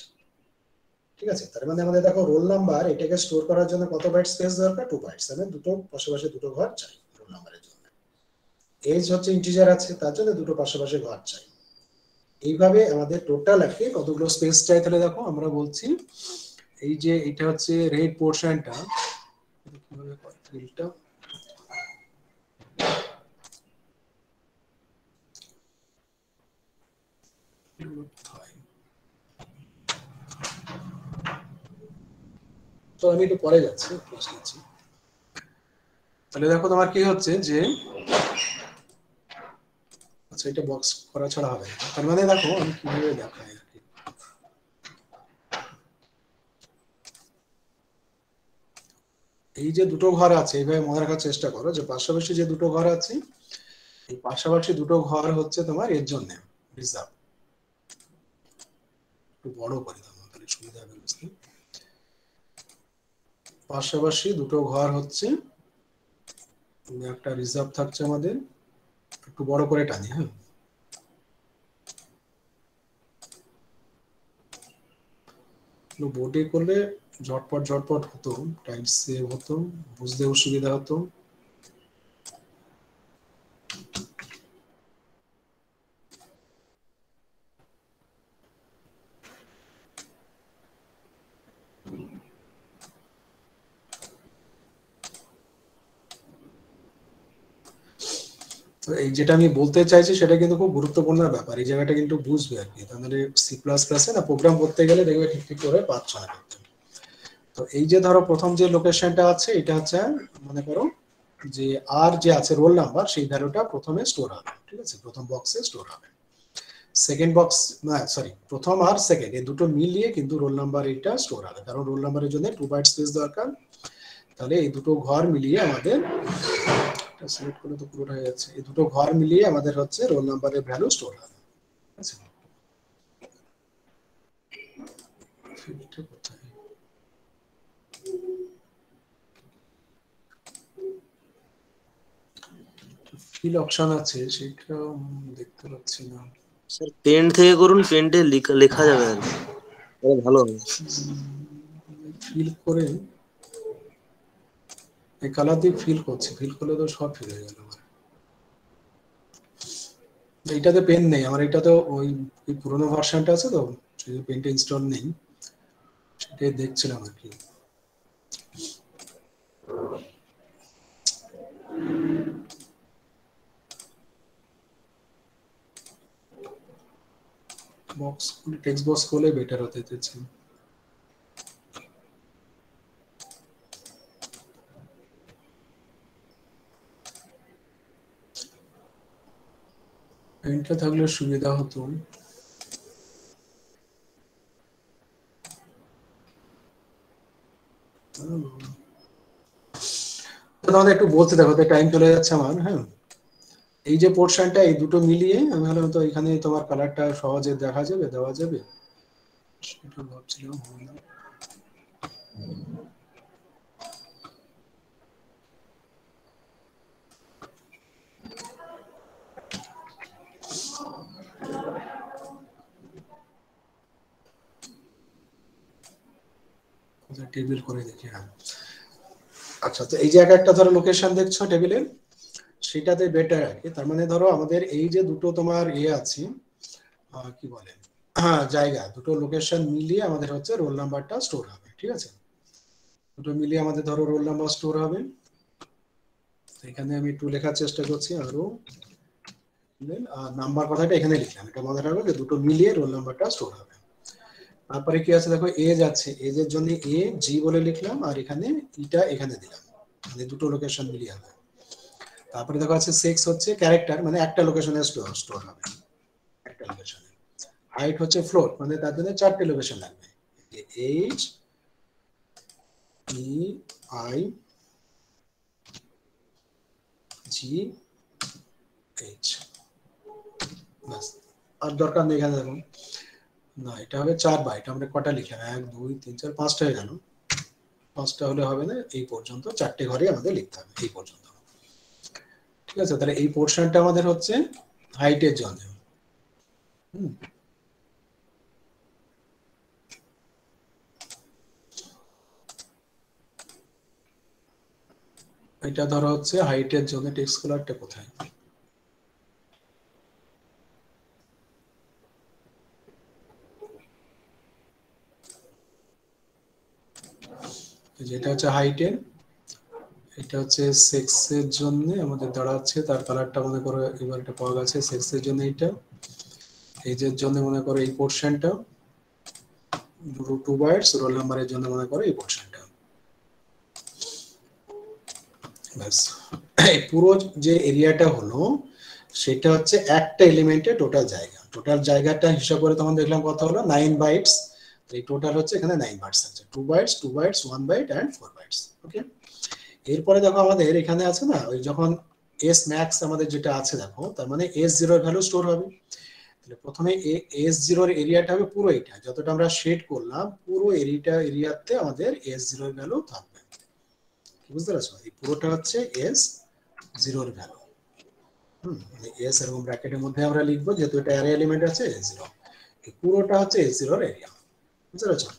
ঠিক আছে? তার মানে আমাদের দেখো রোল নাম্বার, এটাকে স্টোর করার জন্য কত বাইট স্পেস দরকার? 2 বাইটস, মানে দুটো পাশাপাশি দুটো ঘর চাই রোল নাম্বারের জন্য। এজ হচ্ছে ইন্টিজার আছে, তার জন্য দুটো পাশাপাশি ঘর চাই। এইভাবে আমাদের টোটাল একটা কতগুলো স্পেস চাই, তাহলে দেখো আমরা বলছি এই যে এটা হচ্ছে রেড পোর্শনটা, কিভাবে ফিল্ডটা তো আমি একটু পরে যাচ্ছি, তাহলে দেখো তোমার কি হচ্ছে যে, আচ্ছা এটা বক্স করা ছাড়া হবে না। তার মানে দেখো আমি কিভাবে দেখাই আর কি, এই যে দুটো ঘর আছে এইভাবে মনে রাখার চেষ্টা করো, যে পাশাপাশি যে দুটো ঘর আছে, এই পাশাপাশি দুটো ঘর হচ্ছে তোমার এর জন্য রিজার্ভ। একটু বড় করে দাও তাহলে সুবিধা হবে বুঝতে। পাশাপাশি দুটো ঘর হচ্ছে একটা রিজার্ভ থাকছে আমাদের, একটু বড় করে টানি, হ্যাঁ। বোর্ডে করলে ঝটপট ঝটপট হতো, টাইম সেভ হতো, বুঝতে অসুবিধা হতো। তো এই যেটা আমি বলতে চাইছি সেটা কিন্তু খুব গুরুত্বপূর্ণ ব্যাপার, এই জায়গাটা কিন্তু বুঝবে আর কি, তাহলে সি প্লাস প্লাসে না প্রোগ্রাম করতে গেলে দেখবে ঠিক ঠিক করে পাচ্ছ না করতে। তো এই যে ধরো প্রথম যে লোকেশনটা আছে, এটা হচ্ছে মনে করো যে আর যে আছে রোল নাম্বার, সেই ভ্যালুটা প্রথমে স্টোর হবে, ঠিক আছে, প্রথম বক্সে স্টোর হবে। সেকেন্ড বক্স না, সরি, প্রথম আর সেকেন্ড এই দুটো মিলিয়ে কিন্তু রোল নাম্বার এটা স্টোর হবে, কারণ রোল নাম্বারের জন্য 2 বাইট স্পেস দরকার। তাহলে এই দুটো ঘর মিলিয়ে আমাদের, সিলেক্ট করলে তো পুরোটা হয়ে যাচ্ছে, এই দুটো ঘর মিলিয়ে আমাদের হচ্ছে রোল নাম্বারের ভ্যালু স্টোর হবে। আচ্ছা ফিল্ডটা কোথায়, ফিল অপশন আছে সেটা দেখতে পাচ্ছি না। স্যার পেন্ট থেকে করুন, পেন্টে লেখা যাবে আর কি, তাহলে ভালো হবে। ফিল করে এই কালার দিয়ে ফিল করছি, ফিল করলে তো সব ফিল হয়ে গেল আমার। এইটাতে পেন নেই আমার, এটা তো ওই পুরোনো ভার্সনটা আছে, তো পেনটা ইনস্টল নেই, সেটাই দেখছিলাম আর কি। বক্স টেক্সট বক্স করলে বেটার হতে যাচ্ছে। পেনটা থাকলে সুবিধা হতো। তাহলে একটু বলতে দেখো, টাইম চলে যাচ্ছে আমার। হ্যাঁ, এই যে পোর্শনটা, এই দুটো মিলিয়ে আমি ভাবলাম তো এখানে তোমার কালারটা সহজে দেখা যাবে, দেওয়া যাবে, সেটা ভাবছিলাম। টেবিল করে দেখি। হ্যাঁ, আচ্ছা, তো এই যে একটা ধরো লোকেশন দেখছো টেবিলে, সেটাতে বেটার আর কি। তার মানে ধরো আমাদের এই যে দুটো তোমার আছে, কি বলে, হ্যাঁ, জায়গা, দুটো লোকেশন মিলিয়ে আমাদের হচ্ছে রোল নাম্বারটা স্টোর হবে। ঠিক আছে, দুটো মিলিয়ে আমাদের ধরো রোল নাম্বার স্টোর হবে। এখানে আমি একটু লেখার চেষ্টা করছি আরো। নাম্বার কথাটা এখানে লিখলাম, এটা মনে রাখবো যে দুটো মিলিয়ে রোল নাম্বারটা স্টোর হবে। তারপরে কি আছে দেখো, এজ আছে, এজের জন্য এ জি বলে লিখলাম, আর এখানে ইটা এখানে দিলাম, মানে দুটো লোকেশন মিলিয়ে হবে। তারপরে দেখো আছে সেক্স, হচ্ছে ক্যারেক্টার, মানে একটা লোকেশনে স্টোর হবে, একটা লোকেশনে। হাইট হচ্ছে ফ্লোট, মানে তার জন্য চারটে লোকেশন লাগবে, H E I G H, বাস। আর দরকার নেই এখানে দেখুন, না এটা হবে 4 বাইট। আমরা কটা লিখলাম, 1 2 3 4 5টা হয়ে গেল। 5টা হলে হবে না, এই পর্যন্ত 4টে ঘরে আমাদের লিখতে হবে, এই পর্যন্ত। ঠিক আছে, তাহলে এই পোর্শনটা আমাদের হচ্ছে হাইটের জন্য। এটা ধরো হচ্ছে হাইটের জন্য। টেক্সট কালারটা কোথায়, যেটা হচ্ছে হাইটের, এটা হচ্ছে সেক্সের জন্য আমাদের দাঁড়াচ্ছে। তার কালারটা মনে করো এবার এটা পাওয়া গেছে, সেক্সের জন্য এইটা, এজের জন্য মনে করো এই পোর্শনটা, 2 বাইটস, রোল নাম্বারের জন্য মনে করো এই পোর্শনটা। ব্যাস, এই পুরো যে এরিয়াটা হলো, সেটা হচ্ছে একটা এলিমেন্টের টোটাল জায়গা। টোটাল জায়গাটা হিসাব করে তখন দেখলাম কত হলো, 9 বাইটস। এই টোটাল হচ্ছে এখানে 9 বাইটস আছে, 2 bytes 2 bytes 1 byte and 4 bytes. Okay, এরপরে দেখো আমাদের এখানে আছে না, ওই যখন এস ম্যাক্স আমাদের যেটা আছে দেখো, তার মানে এস জিরো এর ভ্যালু স্টোর হবে। তাহলে প্রথমে এস জিরো এর এরিয়াটা হবে পুরো এটা, যতটা আমরা শেড করলাম, পুরো এরিয়াতে আমাদের এস জিরো এর ভ্যালু থাকবে। বুঝতে পারছো, এই পুরোটা হচ্ছে এস জিরো এর ভ্যালু। এস এরকম ব্র্যাকেটের মধ্যে আমরা লিখবো, যেহেতু এটা অ্যারে এলিমেন্ট আছে এস জিরো, এই পুরোটা হচ্ছে এস জিরো এর এরিয়া। বুঝতে পারছো,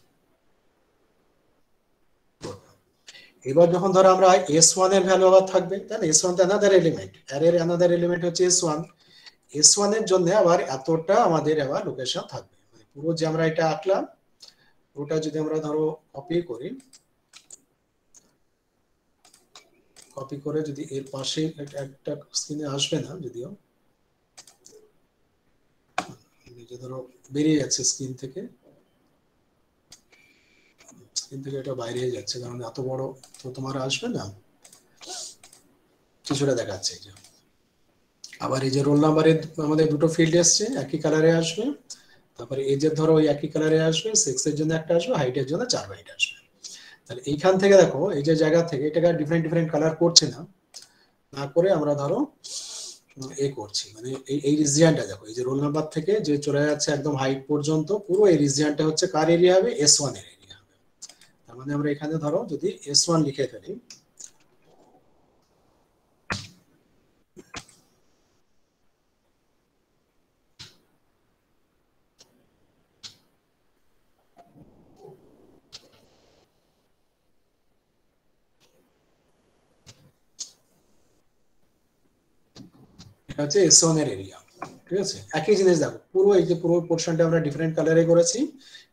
এবার যখন ধরো আমরা S1 এর ভ্যালু আবার থাকবে, তাই না? S1 তো অ্যানাদার এলিমেন্ট, অ্যারের অ্যানাদার এলিমেন্ট হচ্ছে S1। S1 এর জন্য আবার এতটা আমাদের আবার লোকেশন থাকবে, মানে পুরো যে আমরা এটা আঁকলাম, পুরোটা যদি আমরা ধরো কপি করি, কপি করে যদি এর পাশে একটা স্ক্রিনে আসবে না যদিও, যে ধরো বেরিয়ে যাচ্ছে স্ক্রিন থেকে, এটা বাইরে যাচ্ছে, কারণ এত বড় তো তোমার আসবে না, কিছুটা দেখাচ্ছে। এই যে আবার এই যে রোল নাম্বারের আমাদের দুটো ফিল্ড এসছে, একই কালারে আসবে। তারপরে এজের ধরো ওই একই কালারে আসবে, সেক্সের জন্য একটা আসবে, হাইটের জন্য 4 বাইট আসবে। তাহলে এইখান থেকে দেখো, এই যে জায়গা থেকে এটাকে ডিফারেন্ট ডিফারেন্ট কালার করছে না, না করে আমরা ধরো এ করছি, মানে এই রিজিয়নটা দেখো, এই যে রোল নাম্বার থেকে যে চলে যাচ্ছে একদম হাইট পর্যন্ত, পুরো এই রিজিয়নটা হচ্ছে কার এরিয়া হবে, S1 এর এরিয়া হবে। তার মানে আমরা এখানে ধরো যদি S1 লিখে ফেলি, এটা হচ্ছে S1 এর এরিয়া। ঠিক আছে, একই জিনিস দেখো, পুরো এই যে পুরো পোর্শনটা আমরা ডিফারেন্ট কালারে করেছি,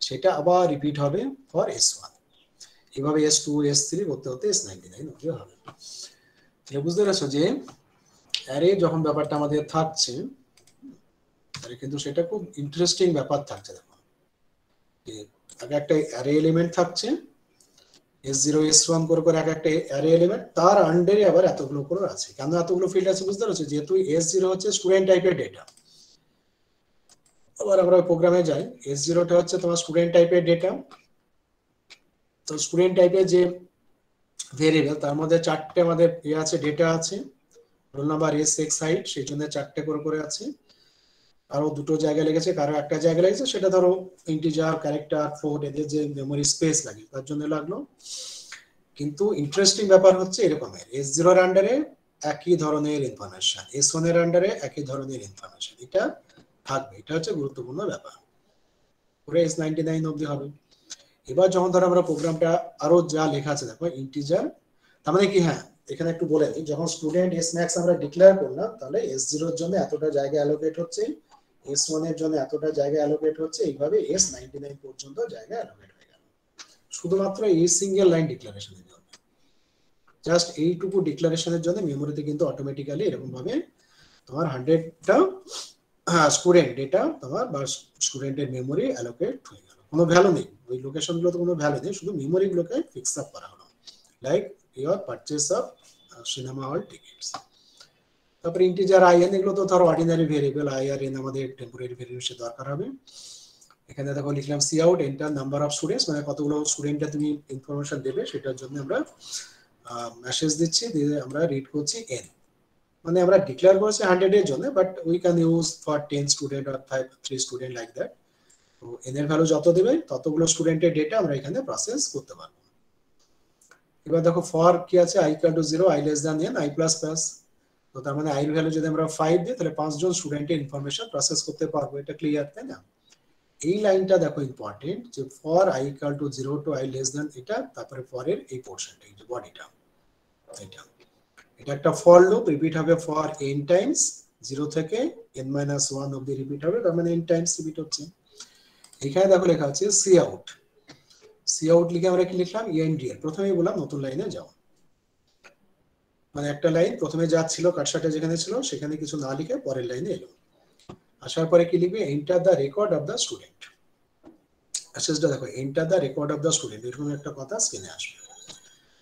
সেটা আবার রিপিট হবে ফর S1। এভাবে S2 S3 করতে হতে S99 অবধি হবে। তাহলে বুঝতে পারছো যে অ্যারে যখন ব্যাপারটা আমাদের থাকছে, তাহলে কিন্তু সেটা খুব ইন্টারেস্টিং ব্যাপার থাকছে। দেখো যে আগে একটা অ্যারে এলিমেন্ট থাকছে S0 S1 করে করে একটা অ্যারে এলিমেন্ট, তার আন্ডারে আবার এতগুলো করে আছে। কেন এতগুলো ফিল্ড আছে বুঝতে পারছো? যেহেতু S0 হচ্ছে স্টুডেন্ট টাইপের ডেটা। আবার আমরা প্রোগ্রামে যাই, S0 টা হচ্ছে তোমার স্টুডেন্ট টাইপের ডেটা। তো স্টুডেন্ট টাইপের যে ভেরিয়েবল, তার মধ্যে চারটে আমাদের আছে, ডেটা আছে, roll number, age, sex, height, সেই জন্য চারটে করে করে আছে। আরো দুটো জায়গায় লেগেছে, কারো একটা জায়গায় লেগেছে, সেটা ধরো ইন্টিজার, ক্যারেক্টার, ফ্লোট, এদের যে মেমোরি স্পেস লাগে তার জন্য লাগলো। কিন্তু ইন্টারেস্টিং ব্যাপার হচ্ছে এরকমের, S0 এর আন্ডারে একই ধরনের ইনফরমেশন, S1 এর আন্ডারে একই ধরনের ইনফরমেশন, এটা থাকবে। এটা হচ্ছে গুরুত্বপূর্ণ ব্যাপার। পুরো S99 অবধি হবে। এবার যখন ধরো আমরা প্রোগ্রামটা আরো যা লেখা আছে দেখো, ইন্টিজার, তার মানে কি, হ্যাঁ এখানে একটু বলে দিই, যখন স্টুডেন্ট S max আমরা ডিক্লেয়ার করলাম, তাহলে S0 এর জন্য এতটা জায়গা অ্যালোকেট হচ্ছে, S1 এর জন্য এতটা জায়গা অ্যালোকেট হচ্ছে, এইভাবে S99 পর্যন্ত জায়গা অ্যালোকেট হয়ে গেল। শুধুমাত্র এই সিঙ্গেল লাইন ডিক্লারেশনের জন্য, জাস্ট এইটুকু ডিক্লারেশনের জন্য মেমোরিতে কিন্তু অটোমেটিক্যালি এরকম ভাবে তোমার 100টা স্টুডেন্ট ডেটা তোমার বা স্টুডেন্টের মেমোরি অ্যালোকেট হয়ে গেল। কোনো ভ্যালু নেই, ওই লোকেশন গুলোতে কোনো ভ্যালু নেই, শুধু মেমোরি গুলোকে ফিক্স আপ করা হলো, like your purchase of cinema hall tickets. তারপরে ইন্টিজার আইএন, এগুলো তো ধরো অর্ডিনারি ভেরিয়েবল, আইআরএন আমাদের টেম্পোরারি ভেরিয়েবল দরকার হবে। এখানে দেখো লিখলাম cout enter number of students, মানে কতগুলো স্টুডেন্টটা তুমি ইনফরমেশন দেবে সেটার জন্য আমরা মেসেজ দিচ্ছি, দিয়ে আমরা রিড করছি এন, মানে আমরা ডিক্লেয়ার করেছি 100 এর জন্য, but we can use for 10 student or 3 student like that. তো এন এর ভ্যালু যত দেবে ততগুলো স্টুডেন্টের ডেটা আমরা এখানে প্রসেস করতে পারবো। এবার দেখো ফর কি আছে, i equal to 0, i less than n, i plus plus। তো তার মানে i এর ভ্যালু যদি আমরা 5 দিই, তাহলে 5 জন স্টুডেন্টের ইনফরমেশন প্রসেস করতে পারবো। এটা ক্লিয়ার, তাই না? এই লাইনটা দেখো ইম্পর্টেন্ট, যে for i equal to 0 to i less than এটা, তারপরে ফরের এই পোরশনটা, এই যে বডিটা, এটা একটা ফর লুপ, রিপিট হবে ফর n টাইমস, 0 থেকে n-1 অবধি রিপিট হবে, তার মানে n টাইমস রিপিট হচ্ছে। এখানে দেখো লেখা আছে সি আউট, সি আউট লিখে আমরা কি লিখলাম, endl, প্রথমেই বললাম নতুন লাইনে যাও, মানে একটা লাইন প্রথমে যা ছিল কাটসাটা যেখানে ছিল সেখানে কিছু না লিখে পরের লাইনে এলো। আসার পরে কি লিখবে, enter the record of the student. মেসেজটা দেখো, enter the record of the student, এরকম একটা কথা স্ক্রিনে আসবে।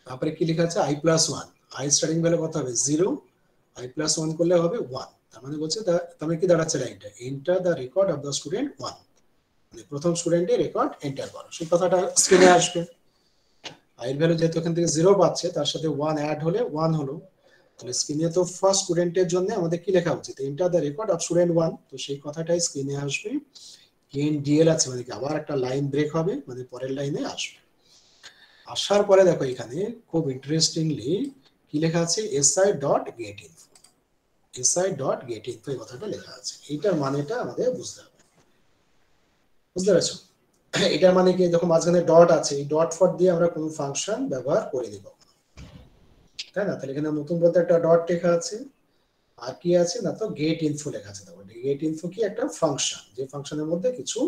তারপরে কি লেখা আছে, i+1, i স্টার্টিং ভ্যালু কত হবে 0, i+1 করলে হবে 1, তার মানে বলছে তাহলে কি দাঁড়াচ্ছে লাইনটা, enter the record of the student 1, মানে প্রথম স্টুডেন্টের রেকর্ড এন্টার করো, সেই কথাটা স্ক্রিনে আসবে। i এর ভ্যালু যেহেতু এখান থেকে 0 পাচ্ছে, তার সাথে 1 অ্যাড হলে 1 হলো, তাহলে স্ক্রিনে তো ফার্স্ট স্টুডেন্টের জন্য আমাদের কি লেখা উচিত, enter the record of student 1, তো সেই কথাটাই স্ক্রিনে আসবে। endl আছে মানে কি আবার একটা লাইন ব্রেক হবে, মানে পরের লাইনে আসবে। আসার পরে দেখো এখানে খুব ইন্টারেস্টিংলি কি লেখা আছে, si.getInfo, si.getInfo এই কথাটা লেখা আছে। এইটার মানেটা আমাদের বুঝতে হবে, বুঝতে পারছো? এটার মানে কি, দেখো মাঝখানে ডট আছে, এই ডট ফট দিয়ে আমরা কোনো ফাংশন ব্যবহার করে দিব, তাই না? তাহলে এখানে নতুন বলতে একটা ডট লেখা আছে, আর কি আছে না, তো গেট ইনফো লেখা আছে। দেখো গেট ইনফো কি, একটা ফাংশন, যে ফাংশনের মধ্যে কিছু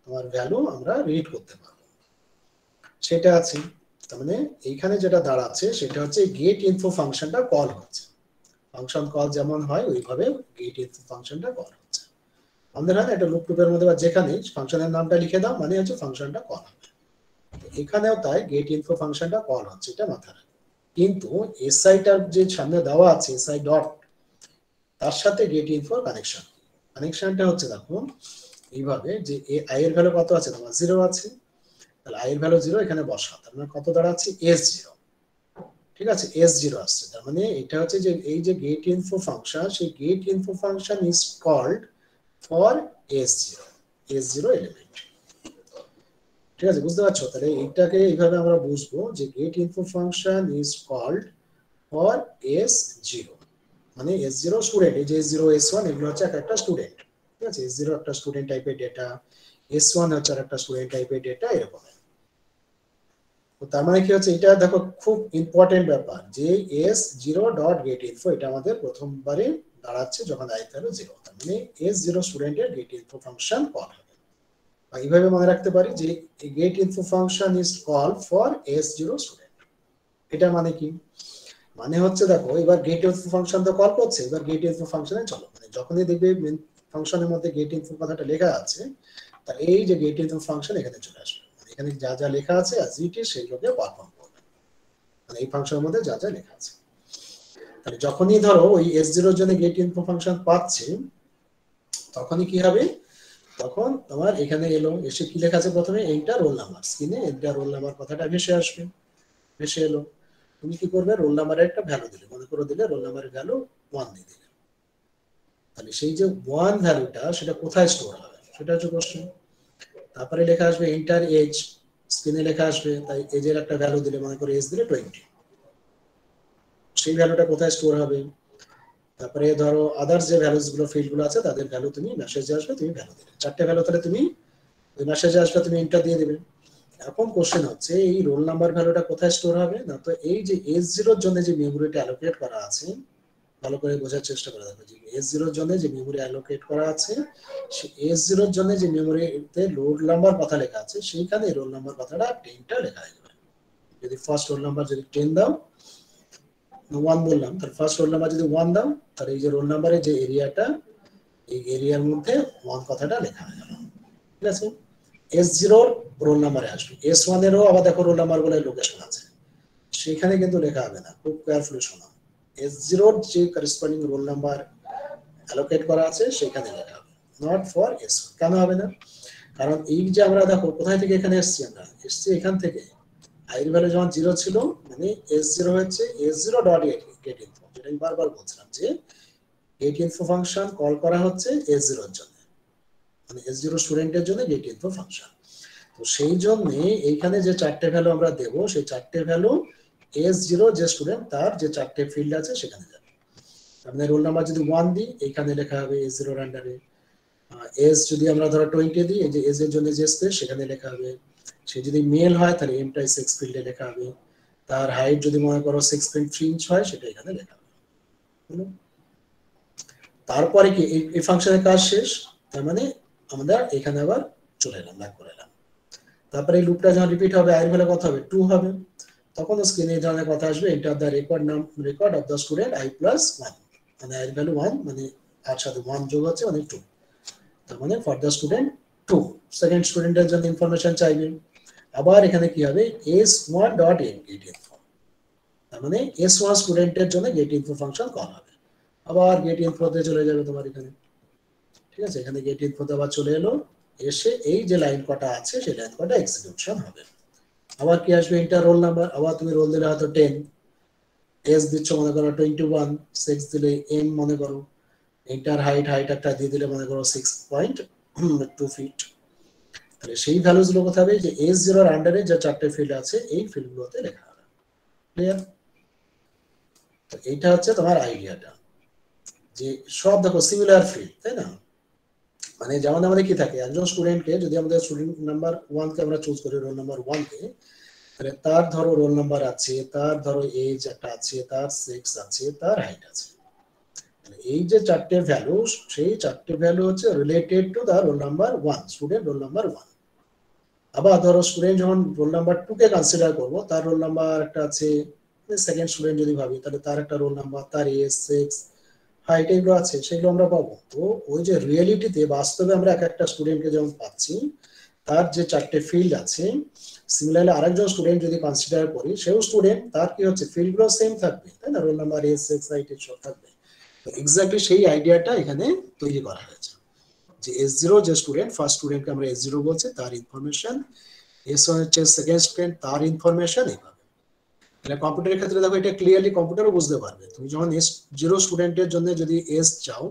তোমার ভ্যালু আমরা রিড করতে পারবো, সেটা আছে। তার মানে এইখানে যেটা দাঁড়াচ্ছে সেটা হচ্ছে গেট ইনফো ফাংশনটা কল হচ্ছে, ফাংশন কল যেমন হয় ওইভাবে গেট ইনফো ফাংশনটা কল হচ্ছে। আমাদের হয় না একটা লুপ টুপের মধ্যে বা যেখানে ফাংশনের নামটা লিখে দাও, মানে হচ্ছে ফাংশনটা কল হবে। এখানেও তাই গেট ইনফো ফাংশনটা কল হচ্ছে, এটা মাথায় রাখবে। কিন্তু এসআইটার যে সামনে দেওয়া আছে এসআই ডট, তার সাথে গেট ইনফোর কানেকশনটা হচ্ছে দেখো এইভাবে, যে আই এর ভ্যালু কত আছে, তোমার 0 আছে, তাহলে আই এর ভ্যালু 0 এখানে বসা, তার মানে কত দাঁড়াচ্ছে, S0, ঠিক আছে, S0 আসছে। তার মানে এটা হচ্ছে যে এই যে গেট ইনফো ফাংশন, সেই get info function is called for S0 element, ঠিক আছে, বুঝতে পারছো? তাহলে এইটাকে এইভাবে আমরা বুঝবো যে get info function is called for S0, মানে S0 স্টুডেন্ট, এই যে S0 S1 এগুলো হচ্ছে একটা স্টুডেন্ট, ঠিক আছে, S0 একটা স্টুডেন্ট টাইপের ডেটা, S1 হচ্ছে একটা স্টুডেন্ট টাইপের ডেটা, এরকম। তো তার মানে কি হচ্ছে, এটা দেখো খুব ইম্পর্টেন্ট ব্যাপার, যে S0.getInfo এটা আমাদের প্রথমবারে দাঁড়াচ্ছে যখন i ভ্যালু 0, তার মানে S0 স্টুডেন্টের getInfo ফাংশন কল হবে। এইভাবে মনে রাখতে পারি যে getInfo function is call for S0 student. এটা মানে কি, মানে হচ্ছে দেখো এবার getInfo ফাংশন তো কল করছে, এবার getInfo ফাংশনে চলো, মানে যখনই দেখবে ফাংশনের মধ্যে গেট ইনফো কথাটা লেখা আছে, তাহলে এই যে গেট ইনফো ফাংশন এখানে চলে আসবে, মানে এখানে যা যা লেখা আছে অ্যাজ ইট ইজ সেগুলোকে পারফর্ম করবে, মানে এই ফাংশনের মধ্যে যা যা লেখা আছে। তাহলে যখনই ধরো ওই s0 এর জন্য গেট ইনফো ফাংশন পাচ্ছে, তখনই কি হবে, তখন তোমার এখানে এলো, এসে কি লেখা আছে প্রথমে, এইটা রোল নাম্বার, স্ক্রিনে এইটা রোল নাম্বার কথাটা ভেসে আসবে, ভেসে এলো। তুমি কি করবে, রোল নাম্বারের একটা ভ্যালু দিলে, মনে করে দিলে রোল নাম্বারের ভ্যালু 1 দিয়ে দিলে, তাহলে সেই যে 1 ভ্যালুটা সেটা কোথায় স্টোর হবে সেটা হচ্ছে কোশ্চেন। তারপরে লেখা আসবে এন্টার এজ, স্ক্রিনে লেখা আসবে, তাই এজের একটা ভ্যালু দিলে, মনে করে এজ দিলে 20, সেই ভ্যালুটা কোথায় স্টোর হবে। তারপরে ধরো আদার্স যে ভ্যালুস গুলো ফিল্ড গুলো আছে তাদের ভ্যালু তুমি মেসেজে আসবে, তুমি ভ্যালু দিলে, চারটে ভ্যালু, তাহলে তুমি ওই মেসেজে আসবে তুমি এন্টার দিয়ে দিবে। এখন কোশ্চেন হচ্ছে এই রোল নাম্বার ভ্যালুটা কোথায় স্টোর হবে না, তো এই যে s0 এর জন্য যে মেমোরিটা অ্যালোকেট করা আছে, ভালো করে বোঝার চেষ্টা করে দেখো, যে s0 এর জন্য যে মেমোরি অ্যালোকেট করা আছে, সেই s0 এর জন্য যে মেমোরিতে রোল নাম্বার কথা লেখা আছে, সেইখানে রোল নাম্বার কথাটা 10টা লেখা হয়ে যাবে। যদি ফার্স্ট রোল নাম্বার যদি 10 দাও, 1 বললাম, তাহলে ফার্স্ট রোল নাম্বার যদি 1 দাও, তাহলে এই যে রোল নাম্বারের যে এরিয়াটা, এই এরিয়ার মধ্যে 1 কথাটা লেখা হয়ে গেল, ঠিক আছে। s0 রোল নাম্বারে আসবে, s1 এরও আবার দেখো রোল নাম্বার বলে লোকেশন আছে, সেখানে কিন্তু লেখা হবে না, খুব কেয়ারফুলি শোনো। s0 যে করেসপন্ডিং রোল নাম্বার অ্যালোকেট করা আছে সেখানে লেখা হবে, নট ফর s1। কেন হবে না, কারণ এই যে আমরা দেখো কোথায় থেকে এখানে এসেছি, আমরা এসেছি এখান থেকে, আইর ভ্যালু যখন 0 ছিল, মানে s0 হচ্ছে s0 ডট গেট ইনফো, যেটা আমি বারবার বলছিলাম যে গেট ইনফো ফাংশন কল করা হচ্ছে s0 এর জন্য, মানে s0 স্টুডেন্টের জন্য গেট ইনফো ফাংশন। তো সেই জন্য এইখানে যে চারটে ভ্যালু আমরা দেব, সেই চারটে ভ্যালু s0 যে স্টুডেন্ট তার যে চারটে ফিল্ড আছে সেখানে যাবে। আপনার রোল নাম্বার যদি 1 দিই, এখানে লেখা হবে s0 এর আন্ডারে, এজ যদি আমরা ধরো 20 দিই, এই যে এজ এর জন্য যে স্পেস সেখানে লেখা হবে। সে যদি মেল হয় তাহলে এমটাই 6 ফিল্ডে লেখা হবে, তার হাইট যদি মনে করো 6.3 ইঞ্চ হয় সেটা এখানে লেখা হবে। তারপরে কি এই ফাংশনের কাজ শেষ, তার মানে আমরা এখানে আবার চলে এলাম, ব্যাক করে এলাম। তারপরে এই লুপটা যখন রিপিট হবে, আই ভ্যালু কত হবে, 2 হবে, তখন স্ক্রিনে এই ধরনের কথা আসবে, enter the record of the student i plus 1, মানে আই ভ্যালু 1, মানে আর সাথে 1 যোগ হচ্ছে মানে 2, তার মানে ফর দ্য স্টুডেন্ট 2, সেকেন্ড স্টুডেন্টের জন্য ইনফরমেশন চাইবে। আবার এখানে কি হবে, s1 ডট গেট ইনফো, তার মানে s1 স্টুডেন্টের জন্য গেট ইনফো ফাংশন কল হবে, আবার গেট ইনফোতে চলে যাবে তোমার এখানে, ঠিক আছে। এখানে গেট ইনফোতে আবার চলে এলো, এসে এই যে লাইন কটা আছে সেই লাইন কটা এক্সিকিউশন হবে। আবার কি আসবে, ইন্টার রোল নাম্বার, আবার তুমি রোল দিলে হয়তো 10, এস দিচ্ছ মনে করো 21, 6 দিলে এম মনে করো, ইন্টার হাইট একটা দিয়ে দিলে মনে করো 6.2 ফিট, তাহলে সেই ভ্যালুস গুলো কোথায় হবে, যে s0 এর আন্ডারে যে চারটে ফিল্ড আছে এই ফিল্ড গুলোতে লেখা হবে, ক্লিয়ার। তো এইটা হচ্ছে তোমার আইডিয়াটা, যে সব দেখো সিমিলার ফিল্ড, তাই না, মানে যেমন আমাদের কি থাকে, একজন স্টুডেন্টকে যদি আমাদের স্টুডেন্ট নাম্বার 1 কে আমরা চুজ করি, রোল নাম্বার 1 কে, তাহলে তার ধরো রোল নাম্বার আছে, তার ধরো এজ একটা আছে, তার সেক্স আছে, তার হাইট আছে, এই যে চারটে ভ্যালু, সেই চারটে ভ্যালু হচ্ছে related to the roll number 1, student roll number 1। আবার ধরো স্টুডেন্ট যখন রোল নাম্বার 2 কে কনসিডার করব, তার রোল নাম্বার একটা আছে, সেকেন্ড স্টুডেন্ট যদি ভাবি, তাহলে তার একটা রোল নাম্বার, তার এজ, সেক্স, হাইট এগুলো আছে, সেগুলো আমরা পাবো। তো ওই যে রিয়েলিটিতে বাস্তবে আমরা এক একটা স্টুডেন্টকে যেমন পাচ্ছি, তার যে চারটে ফিল্ড আছে, সিমিলারলি আরেকজন স্টুডেন্ট যদি কনসিডার করি, সেও স্টুডেন্ট, তার কি হচ্ছে ফিল্ড গুলো সেম থাকবে, তাই না, roll number, age, sex, height সব থাকবে। এক্স্যাক্টলি সেই আইডিয়াটা এখানে তৈরি করা হয়েছে, যে s0 যে স্টুডেন্ট, ফার্স্ট স্টুডেন্টকে আমরা s0 বলছি, তার ইনফরমেশন, s1 হচ্ছে সেকেন্ড স্টুডেন্ট, তার ইনফরমেশন, এইভাবে। তাহলে কম্পিউটারের ক্ষেত্রে দেখো এটা ক্লিয়ারলি কম্পিউটারও বুঝতে পারবে, তুমি যখন s0 স্টুডেন্টের জন্য যদি s চাও,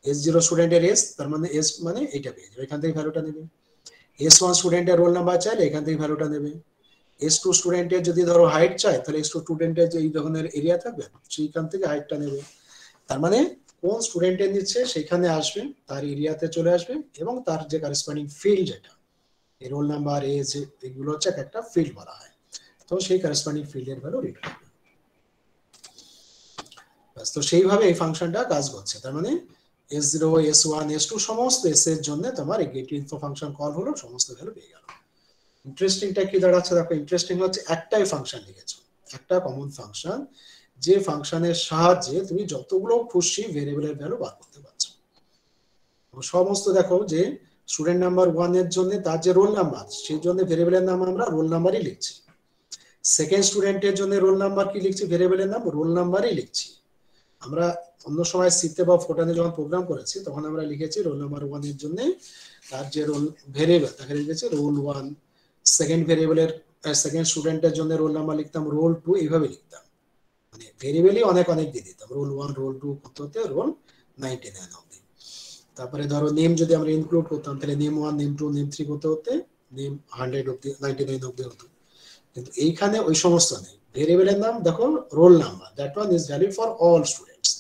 s0 স্টুডেন্টের s, তার মানে s মানে এটা পেয়ে যাবে, এখান থেকে ভ্যালুটা নেবে। s1 স্টুডেন্টের রোল নাম্বার চাইলে এখান থেকে ভ্যালুটা নেবে। s2 স্টুডেন্টের যদি ধরো হাইট চাই, তাহলে s2 স্টুডেন্টের যে এই ধরনের এরিয়া থাকবে সেইখান থেকে হাইটটা নেবে, তার মানে কোন স্টুডেন্টের নিচ্ছে সেখানে আসবে, তার এরিয়াতে চলে আসবে, এবং তার যে করেসপন্ডিং ফিল্ড, যেটা রোল নাম্বার, এজ, এগুলো হচ্ছে একটা ফিল্ড বলা হয়, তো সেই করেসপন্ডিং ফিল্ডের ভ্যালু রিটার্ন করবে। তো সেইভাবে এই ফাংশনটা কাজ করছে, তার মানে s0, s1, s2 সমস্ত s এর জন্য তোমার এই গেট ইনফো ফাংশন কল হলো, সমস্ত ভ্যালু পেয়ে গেল। ইন্টারেস্টিংটা কি দাঁড়াচ্ছে দেখো, ইন্টারেস্টিং হচ্ছে একটাই ফাংশন লিখেছো, একটা কমন ফাংশন, যে ফাংশনের সাহায্যে তুমি যতগুলো খুশি ভেরিয়েবলের ভ্যালু বার করতে পারছো। সমস্ত দেখো যে স্টুডেন্ট নাম্বার 1 এর জন্য তার যে রোল নাম্বার সেই জন্য ভেরিয়েবলের নাম আমরা রোল নাম্বারই লিখছি। সেকেন্ড স্টুডেন্টের জন্য রোল নাম্বার কি লিখছি, ভেরিয়েবলের নাম রোল নাম্বারই লিখছি। আমরা অন্য সময় সিতে বা ফোটানে যখন প্রোগ্রাম করেছি তখন আমরা লিখেছি রোল নাম্বার 1 এর জন্য তার যে রোল ভেরিয়েবল তাকে লিখেছি রোল 1। সেকেন্ড ভেরিয়েবলের সেকেন্ড স্টুডেন্টের জন্য রোল নাম্বার লিখতাম রোল 2, এইভাবে লিখতাম। মানে ভেরিয়েবলই অনেক অনেক দিয়ে দিতাম, রোল 1 রোল 2 করতে হতে রোল 99 অবধি। তারপরে ধরো নেম যদি আমরা ইনক্লুড করতাম তাহলে নেম 1 নেম 2 নেম 3 করতে হতে নেম 100 অবধি 99 অবধি হতো। কিন্তু এইখানে ওই সমস্ত নেই, ভেরিয়েবলের নাম দেখো roll number, that one is valid for all students,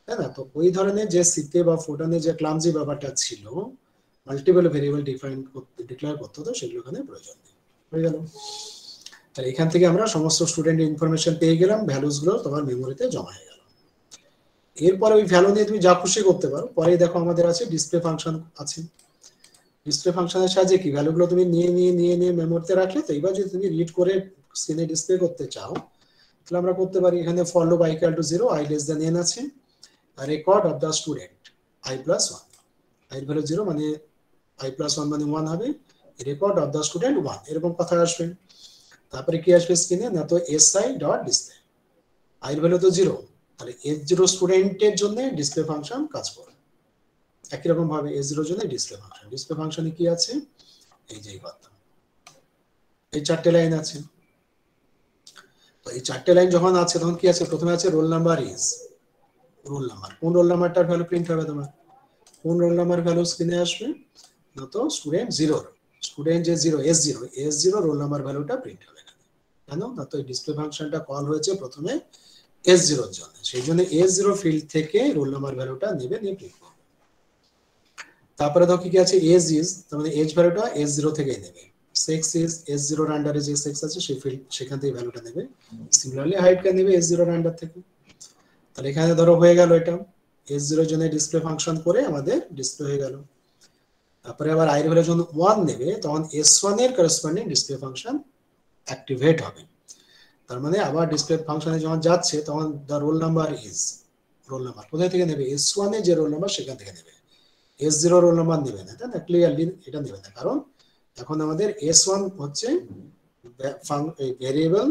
তাই না? তো ওই ধরনের যে সিতে বা ফোটানে যে ক্লামজি ব্যাপারটা ছিল, মাল্টিপল ভেরিয়েবল ডিফাইন করতে ডিক্লেয়ার করতে হতো, সেগুলো এখানে প্রয়োজন নেই। হয়ে গেল। তাহলে এখান থেকে আমরা সমস্ত স্টুডেন্টের ইনফরমেশন পেয়ে গেলাম, ভ্যালুস গুলো তোমার মেমোরিতে জমা হয়ে গেল। এরপরে ওই ভ্যালু নিয়ে তুমি যা খুশি করতে পারো। পরে দেখো আমাদের আছে ডিসপ্লে ফাংশন আছে। ডিসপ্লে ফাংশনের সাহায্যে কি ভ্যালুগুলো তুমি নিয়ে মেমোরিতে রাখলে, তো এবার যদি তুমি রিড করে স্ক্রিনে ডিসপ্লে করতে চাও তাহলে আমরা করতে পারি। এখানে for loop i equal to 0, i less than n আছে, record of the student i plus 1, i এর ভ্যালু 0 মানে i plus 1 মানে 1 হবে, রেকর্ড অফ দ্য স্টুডেন্ট 1, এরকম কথা আসবে। তারপরে কি আসবে স্ক্রিনে না, তো si ডট ডিসপ্লে, i এর ভ্যালু তো 0, তাহলে s0 স্টুডেন্টের জন্য ডিসপ্লে ফাংশন কাজ করবে। একই রকম ভাবে s0 এর জন্য ডিসপ্লে ফাংশনে কি আছে, এই যে কথা, এই চারটে লাইন আছে। তো এই চারটে লাইন যখন আছে তখন কি আছে, প্রথমে আছে roll number is, roll number, কোন রোল নাম্বারটার ভ্যালু প্রিন্ট হবে তোমার, কোন রোল নাম্বার ভ্যালু স্ক্রিনে আসবে না, তো স্টুডেন্ট 0, স্টুডেন্ট যে 0 s0 রোল নাম্বার ভ্যালুটা প্রিন্ট হবে কেন না, তো এই ডিসপ্লে ফাংশনটা কল হয়েছে প্রথমে s0 এর জন্য, সেই জন্য s0 ফিল্ড থেকে রোল নাম্বার ভ্যালুটা নেবে, নিয়ে প্রিন্ট করবে। তারপরে দেখো কি আছে এজ ইজ, তার মানে এজ ভ্যালুটা s0 থেকে নেবে, সেক্স ইজ s0 এর আন্ডারে যে সেক্স আছে সেই ফিল্ড সেখান থেকে ভ্যালুটা নেবে, সিমিলারলি হাইটটা নেবে s0 এর আন্ডার থেকে। তাহলে এখানে ধরো হয়ে গেল এটা s0 এর জন্য ডিসপ্লে ফাংশন করে আমাদের ডিসপ্লে হয়ে গেল। তারপরে আবার i এর ভ্যালু যখন 1 নেবে তখন s1 এর করেসপন্ডিং ডিসপ্লে ফাংশন অ্যাক্টিভেট হবে। তার মানে আবার ডিসপ্লে ফাংশনে যখন যাচ্ছে তখন the roll number is, roll number কোথায় থেকে নেবে, s1 এর যে রোল নাম্বার সেখান থেকে নেবে, s0 রোল নাম্বার নেবে না, তাই না? ক্লিয়ারলি এটা নেবে না, কারণ এখন আমাদের s1 হচ্ছে ভেরিয়েবল,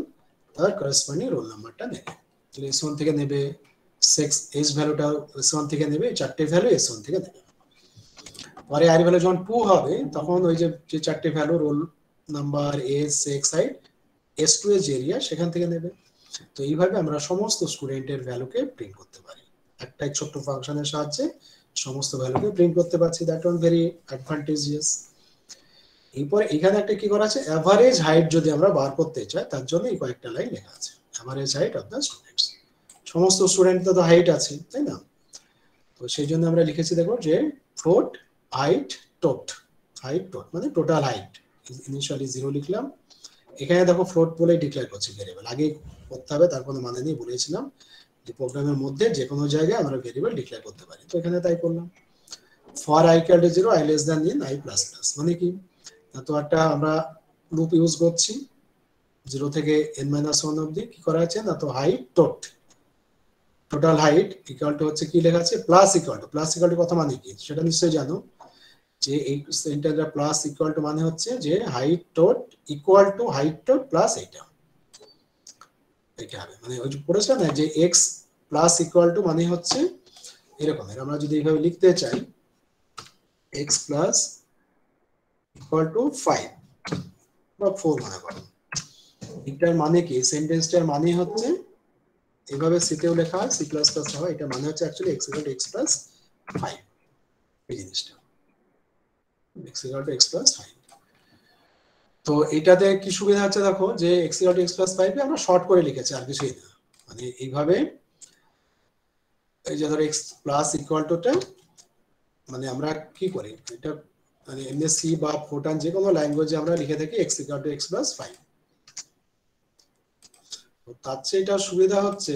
তার করেসপন্ডিং রোল নাম্বারটা নেবে। তাহলে s1 থেকে নেবে, সেক্স এজ ভ্যালুটা s1 থেকে নেবে, চারটে ভ্যালু s1 থেকে নেবে। পরে i এর ভ্যালু যখন 2 হবে তখন ওই যে চারটে value roll number, age, sex, height, s2 এর যে এরিয়া সেখান থেকে নেবে। তো এইভাবে আমরা সমস্ত স্টুডেন্টের ভ্যালুকে প্রিন্ট করতে পারি, একটা ছোট্ট ফাংশনের সাহায্যে সমস্ত ভ্যালুকে প্রিন্ট করতে পারছি, দ্যাট ওয়ান ভেরি অ্যাডভান্টেজিয়াস। এরপর এখানে একটা কি করা আছে, এভারেজ হাইট যদি আমরা বার করতে চাই তার জন্য এই কয়েকটা লাইন লেখা আছে, average height of the students, সমস্ত স্টুডেন্টের তো হাইট আছে, তাই না? তো সেই জন্য আমরা লিখেছি দেখো যে ফ্লোট হাইট টোট, হাইট টোট মানে টোটাল হাইট, ইনিশিয়ালি 0 লিখলাম। এখানে দেখো ফ্লোট বলে ডিক্লেয়ার করছি ভেরিয়েবল, আগে করতে হবে তার কোনো মানে নেই, বলেছিলাম যে প্রোগ্রামের মধ্যে যে কোনো জায়গায় আমরা ভেরিয়েবল ডিক্লেয়ার করতে পারি, তো এখানে তাই করলাম। For i equal to 0, i less than n, i plus plus মানে কি, তো একটা আমরা লুপ ইউজ করছি 0 থেকে n minus 1 অবধি, কি করা আছে না, তো height tote, total height equal to হচ্ছে কি লেখা আছে প্লাস ইকুয়াল টু কত মানে কি সেটা নিশ্চয়ই জানো, যে এই সেন্টারটা প্লাস ইকুয়াল টু মানে হচ্ছে যে height tote equal to height tote plus এটা হবে, মানে ওই যে পড়েছিলাম না যে x প্লাস ইকুয়াল টু মানে হচ্ছে এরকম, আমরা যদি এইভাবে লিখতে চাই x প্লাস ইকুয়াল টু 5 বা 4 মনে করো, এটার মানে কি, সেন্টেন্সটার মানে হচ্ছে এভাবে সিতেও লেখা হয়, সি প্লাস প্লাস হয়, এটা মানে হচ্ছে actually x equal to x plus 5, এই জিনিসটা x equal to x plus 5। তো এটাতে কি সুবিধা হচ্ছে দেখো যে x equal to x plus 5 আমরা শর্ট করে লিখেছি, আর কিছুই না, মানে এইভাবে এই যে ধরো x প্লাস ইকুয়াল টুটা মানে আমরা কি করি এটা, মানে এমএসসি বা ফোটান যে কোনো ল্যাঙ্গুয়েজে আমরা লিখে থাকি x equal to x plus 5। তো তার চেয়ে এটা সুবিধা হচ্ছে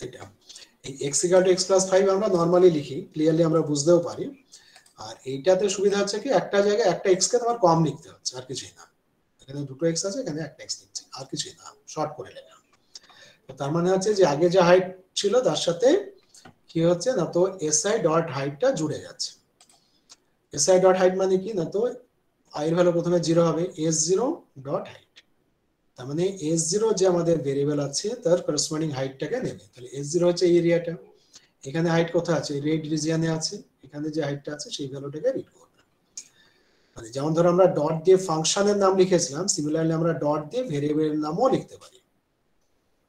এটা, এই x equal to x plus 5 আমরা নরমালি লিখি, ক্লিয়ারলি আমরা বুঝতেও পারি, আর এইটাতে সুবিধা হচ্ছে কি একটা জায়গায় একটা x কে তোমার কম লিখতে হচ্ছে, আর কিছুই না, এখানে দুটো x আছে এখানে একটা x লিখছি, আর কিছুই না, শর্ট করে লেখা। তার মানে হচ্ছে যে আগে যে হাইট ছিল তার সাথে কি হচ্ছে না, তো এসআই ডট হাইটটা জুড়ে যাচ্ছে। এসআই ডট হাইট মানে কি না, তো আই এর ভ্যালু প্রথমে 0 হবে, s0 ডট হাইট, তার মানে s0 যে আমাদের ভেরিয়েবল আছে তার করসপন্ডিং হাইটটাকে নেবে। তাহলে s0 হচ্ছে এই এরিয়াটা, এখানে হাইট কোথায় আছে, রেড রিজিয়নে আছে, এখানে যে হাইটটা আছে সেই ভ্যালুটাকে রিড করবে। মানে যেমন ধরো আমরা ডট দিয়ে ফাংশনের নাম লিখেছিলাম, সিমিলারলি আমরা ডট দিয়ে ভেরিয়েবলের নামও লিখতে পারি,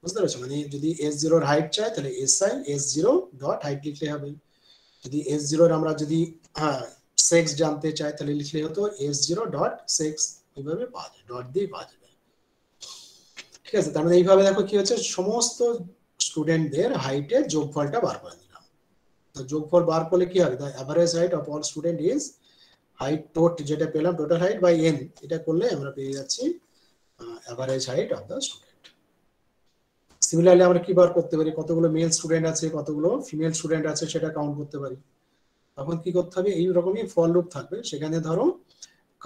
বুঝতে পারছো? মানে যদি s0 এর হাইট চাই তাহলে si s0 ডট হাইট লিখলে হবে। যদি s0 এর আমরা যদি সেক্স জানতে চাই তাহলে লিখলে হতো s0 ডট সেক্স, এইভাবে পাওয়া যায়, ডট দিয়ে পাওয়া যাবে। ঠিক আছে, তার মানে এইভাবে দেখো কি হচ্ছে, সমস্ত স্টুডেন্টদের হাইটের যোগফলটা বার করে দিলাম। তো যোগফল বার করলে কি হবে, the average height of all student is height tot, যেটা পেলাম টোটাল হাইট বাই n, এটা করলে আমরা পেয়ে যাচ্ছি average height of the student. Similarly আমরা কি বার করতে পারি, কতগুলো মেল স্টুডেন্ট আছে কতগুলো ফিমেল স্টুডেন্ট আছে সেটা কাউন্ট করতে পারি। তখন কি করতে হবে, এই রকমই ফর লুপ থাকবে, সেখানে ধরো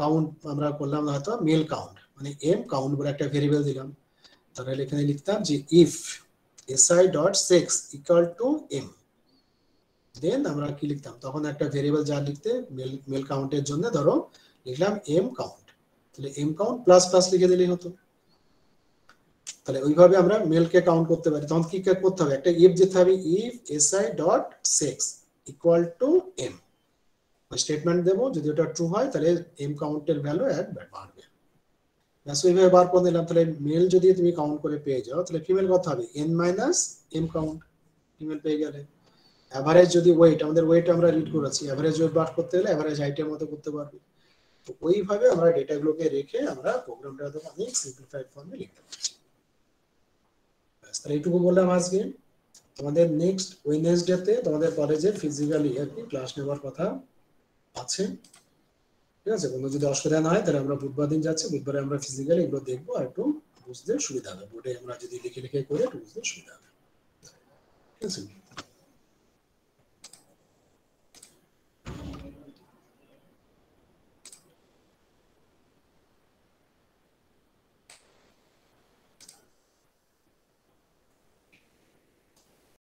কাউন্ট আমরা করলাম হয়তো মেল কাউন্ট, মানে m কাউন্ট বলে একটা ভেরিয়েবল দিলাম, তাহলে এখানে লিখতাম যে if si dot sex equal to m, দেন আমরা কি লিখতাম, তখন একটা ভেরিয়েবল যা লিখতে মেল কাউন্টের জন্য ধরো লিখলাম m কাউন্ট, তাহলে m কাউন্ট প্লাস প্লাস লিখে দিলেই হতো। তাহলে ওইভাবে আমরা মেলকে কাউন্ট করতে পারি। তখন কি করতে হবে, একটা ইফ দিতে হবে, if si dot sex equal to m, statement দেবো, যদি ওটা ট্রু হয় তাহলে m কাউন্টের ভ্যালু 1 বাড়বে। ব্যাস ওইভাবে বার করে নিলাম। তাহলে মেল যদি তুমি কাউন্ট করে পেয়ে যাও তাহলে ফিমেল কত হবে, n minus m count, female পেয়ে গেলে। এভারেজ যদি ওয়েট, আমাদের ওয়েট আমরা রিড করেছি, এভারেজ ওয়েট বার করতে হলে এভারেজ হাইটের মতো করতে পারবে। তো ওইভাবে আমরা ডেটাগুলোকে রেখে আমরা প্রোগ্রামটা অনেক সিম্পলিফাইড ফর্মে লিখতে পারছি। তাহলে এইটুকু বললাম আজকে। তোমাদের নেক্সট ওয়েডনেসডেতে তোমাদের কলেজে ফিজিক্যালি আর কি ক্লাস নেওয়ার কথা আছে, ঠিক আছে? কোনো যদি অসুবিধা না হয় তাহলে আমরা বুধবার দিন যাচ্ছি, বুধবারে আমরা ফিজিক্যালি এগুলো দেখবো, আর একটু বুঝতে সুবিধা হবে, বোর্ডে আমরা যদি লিখে লিখে করে একটু বুঝতে সুবিধা হবে, ঠিক আছে?